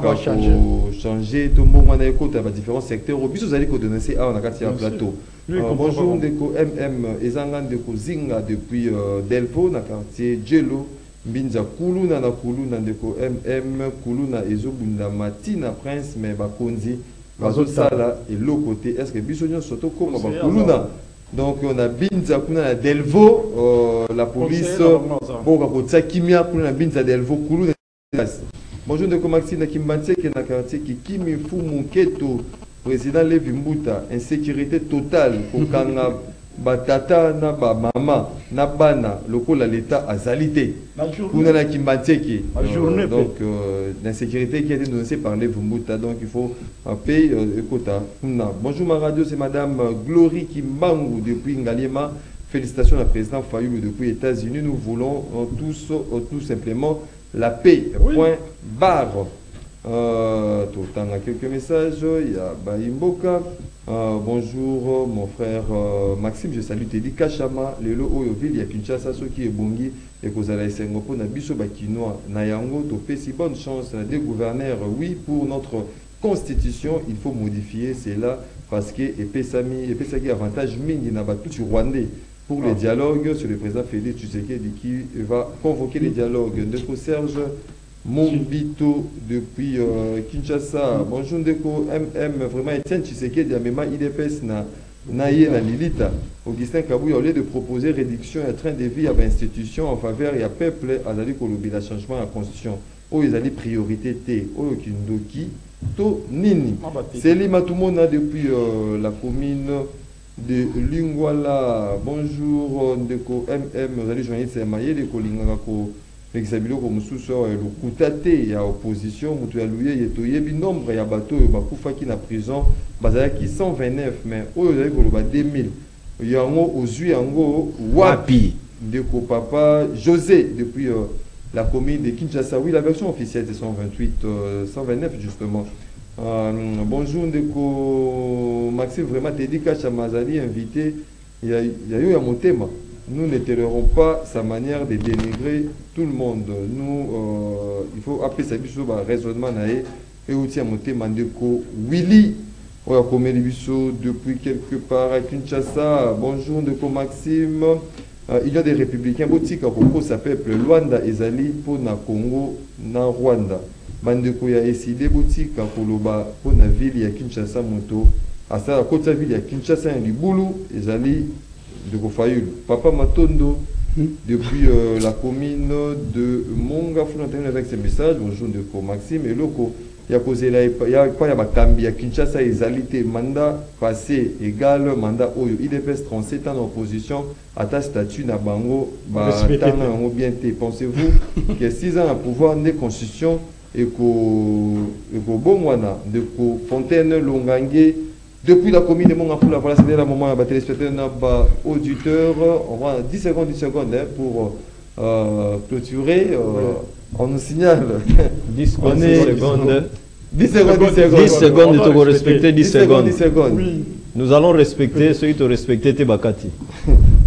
changer tout monde na écoute ba différents secteurs biso zali ko dénoncer à on a quartier plateau. Bonjour Ndeko MM ezanga Ndeko Zinga depuis Delpo na quartier Djelo Mbinza Kuluna na Kuluna Ndeko MM Kuluna ezobunda matina prince mais ba konzi bazo sala et l'autre côté est-ce que biso nyo soto comme ba Kuluna. Donc on a Binza kuna na Delvo la police bon ka kimia kuna na Binza Delvo Kuluna. Bonjour Ndeko Maxime Kimbanse qui na quartier qui Kimi Fu Munketo président Levi Mbuta insécurité totale kokanga batata na ba mama na bana lokola l'état azalité kuna na Kimbanse donc l'insécurité qui a été dénoncée par Levi Mbuta donc il faut payer quota. Bonjour ma radio, c'est madame Glory Kimbangu depuis Ngaliema. Félicitations à président Fayoulou depuis les États-Unis. Nous voulons tous tout simplement la paix. Oui. Point barre. Tout le temps, quelques messages. Il y a Baimboka. Bonjour mon frère Maxime, je salue Teddy Kachama. Lelo Oyoville, il y a Kinshasa, ceux qui est bongi et Kozala Sengopo, na biso bakinois, na yango, topé si bonne chance, des gouverneurs, oui, pour notre constitution, il faut modifier cela parce que et avantage mingi na batu rwandais pour le dialogue sur le président Félix Tshisekedi qui va convoquer les dialogues. Ndeko Serge Mombito depuis Kinshasa. Bonjour Ndeko MM, vraiment Etienne Tshisekedi a même IDPS na Lilita. Augustin Kabouya, au lieu de proposer réduction et train de vie à l'institution en faveur et à peuple, à la changement à la constitution. Oh, ils allaient priorité T. Oh, Kindoki. To Nini. C'est Limatumona depuis la commune de Lingwala. Bonjour Ndeko MM, vous allez joindre ces maillets de Kolingako. L'exabilo comme sous-sort le Koutate, il y a opposition, Moutou Yalouye, il y a un nombre, il y a bateau, il y a Bakoufa qui est en prison, Bazaki 129, mais oh, il y a 2000. Il y a un aux Zuyango, Wapi, Ndeko Papa, José, depuis la commune de Kinshasa. Oui, la version officielle c'est 128, 129 justement. Bonjour Ndeko Maxime, vraiment dédicace à Mazali, invité. Il y a eu un mot thème. Nous ne tolérons pas sa manière de dénigrer tout le monde. Nous, il faut appeler ça un raisonnement. Et aussi à monter Mandeko Willy. On a commis depuis quelque part à Kinshasa. Bonjour Ndeko Maxime. Il y a des républicains. Botika Koko s'appelle Luanda Ezali pour na Congo, na Rwanda. Mandeko ya décidé Botika Koloba pour na ville ya Kinshasa Moto. À ça, à côté de la ville ya Kinshasa, il y a Libulu Ezali. De Kofayoul. Papa Matondo, depuis la commune de Monga, vous entendez avec ces messages, bonjour de Maxime, et Loko, il y a causé là, il y a pas Kambi, il y a Kinshasa, égalité, mandat passé égal, mandat Oyo, IDPS 37 ans en opposition, à ta statut na bango, bien té. Pensez-vous que 6 ans à pouvoir des constitutions et qu'au Bomwana, de Fontaine, Longangue, depuis la commune de Mongapoula, voilà, c'est le moment à téléspectateurs, auditeurs, on va 10 secondes pour clôturer. On nous signale. 10 secondes. 10 secondes. 10 secondes, il faut respecter 10 secondes. 10 secondes. Oui. Nous allons respecter ceux qui te respectent, tes bakati.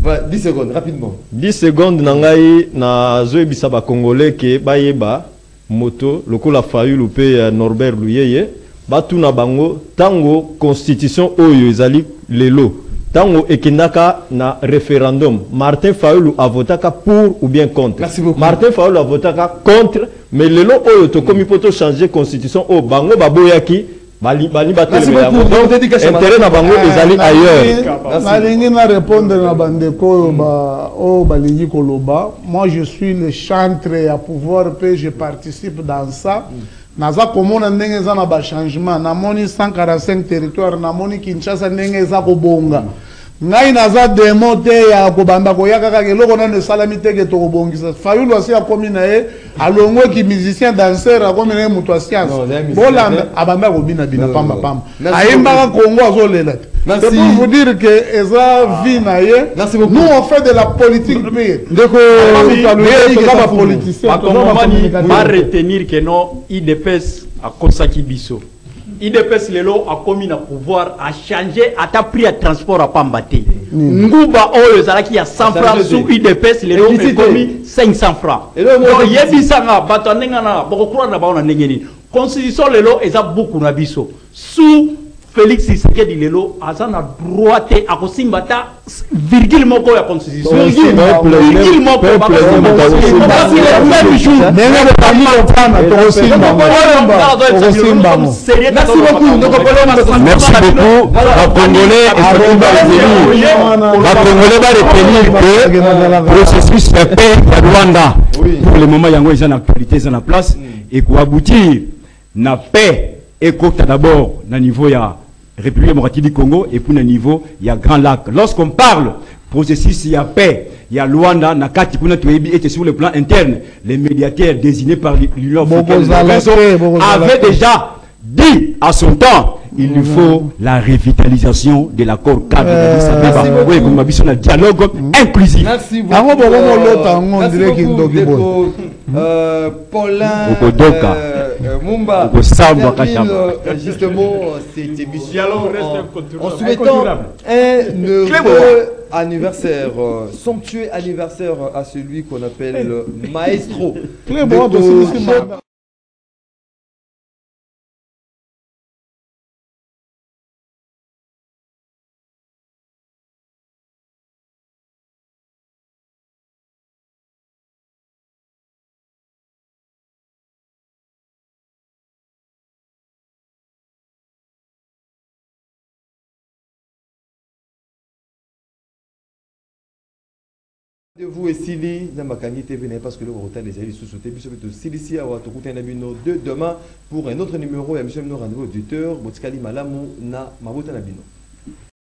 Voilà, 10 secondes, rapidement. 10 secondes, nangai, na zoe bisaba congolais ke bayeba moto, lokola fayu loupé Norbert Louyeye. Batuna bango tango constitution oyo ezali lelo tango ekendaka na référendum Martin Fayulu a votaka pour ou bien contre. Merci beaucoup. Martin Fayulu a votaka contre mais lelo oyo to komi poto changer constitution o bango baboyaki bali batele intérêt na bango ezali ailleurs. Nalingi na répondre na bandeko balingi koloba. Moi je suis le chantre à pouvoir que je participe dans ça. Naza komona ndenge za na ba changement na moni 145 territoire na moni Kinshasa ndenge za ko bonga ngai naza demo te ya ko bamba ko yaka ka keloko na ne salamite ke to bongisa Fayulu asi ya komina e alongwe ki musicien danseur a komina muto asias bola abamba ko bina pamba pamba ayemba Congo azolela. C'est pour vous dire que Eza vit naie. Nous on fait de la politique pire. Donc politicien. Pas retenir que non IDPS a Kosaki Biso. IDPS lelo a commis na pouvoir a changé à ta prix à transport à Pambate. Nguba oyo zalaki ya 100 francs sous IDPS lelo a commis 500 francs. Donc yebisanga bato nenga na bokokura na baona nengeni. Constitution lelo eza beaucoup na biso. Sous Félix Tshisekedi lelo azana droite a kosimbata virgule moko ya constitution. Virgule moko Merci beaucoup. La Congolais va retenir que le processus de paix à Rwanda, pour le moment, il y a une actualité dans la place et pour aboutir na paix et d'abord na niveau ya République démocratique du Congo et pour le niveau il y a Grand Lac. Lorsqu'on parle processus il y a paix, il y a Luanda, Nakati pour notre était sur le plan interne, les médiateurs désignés par l'Union africaine avaient déjà dit à son temps il nous faut la revitalisation de l'accord cadre de oui, comme un dialogue inclusif. Merci beaucoup. Paulin Mumba justement cette émission en souhaitant un heureux anniversaire, somptueux anniversaire à celui qu'on appelle Maestro. De vous et Sili, dans Makangi TV, parce que le retard les alliés sous-sautés, puis surtout Sili, à Watokoute Nabino de demain pour un autre numéro. Et à M. Rendez-vous auditeur, Botskali Malamu, na Mabota Nabino.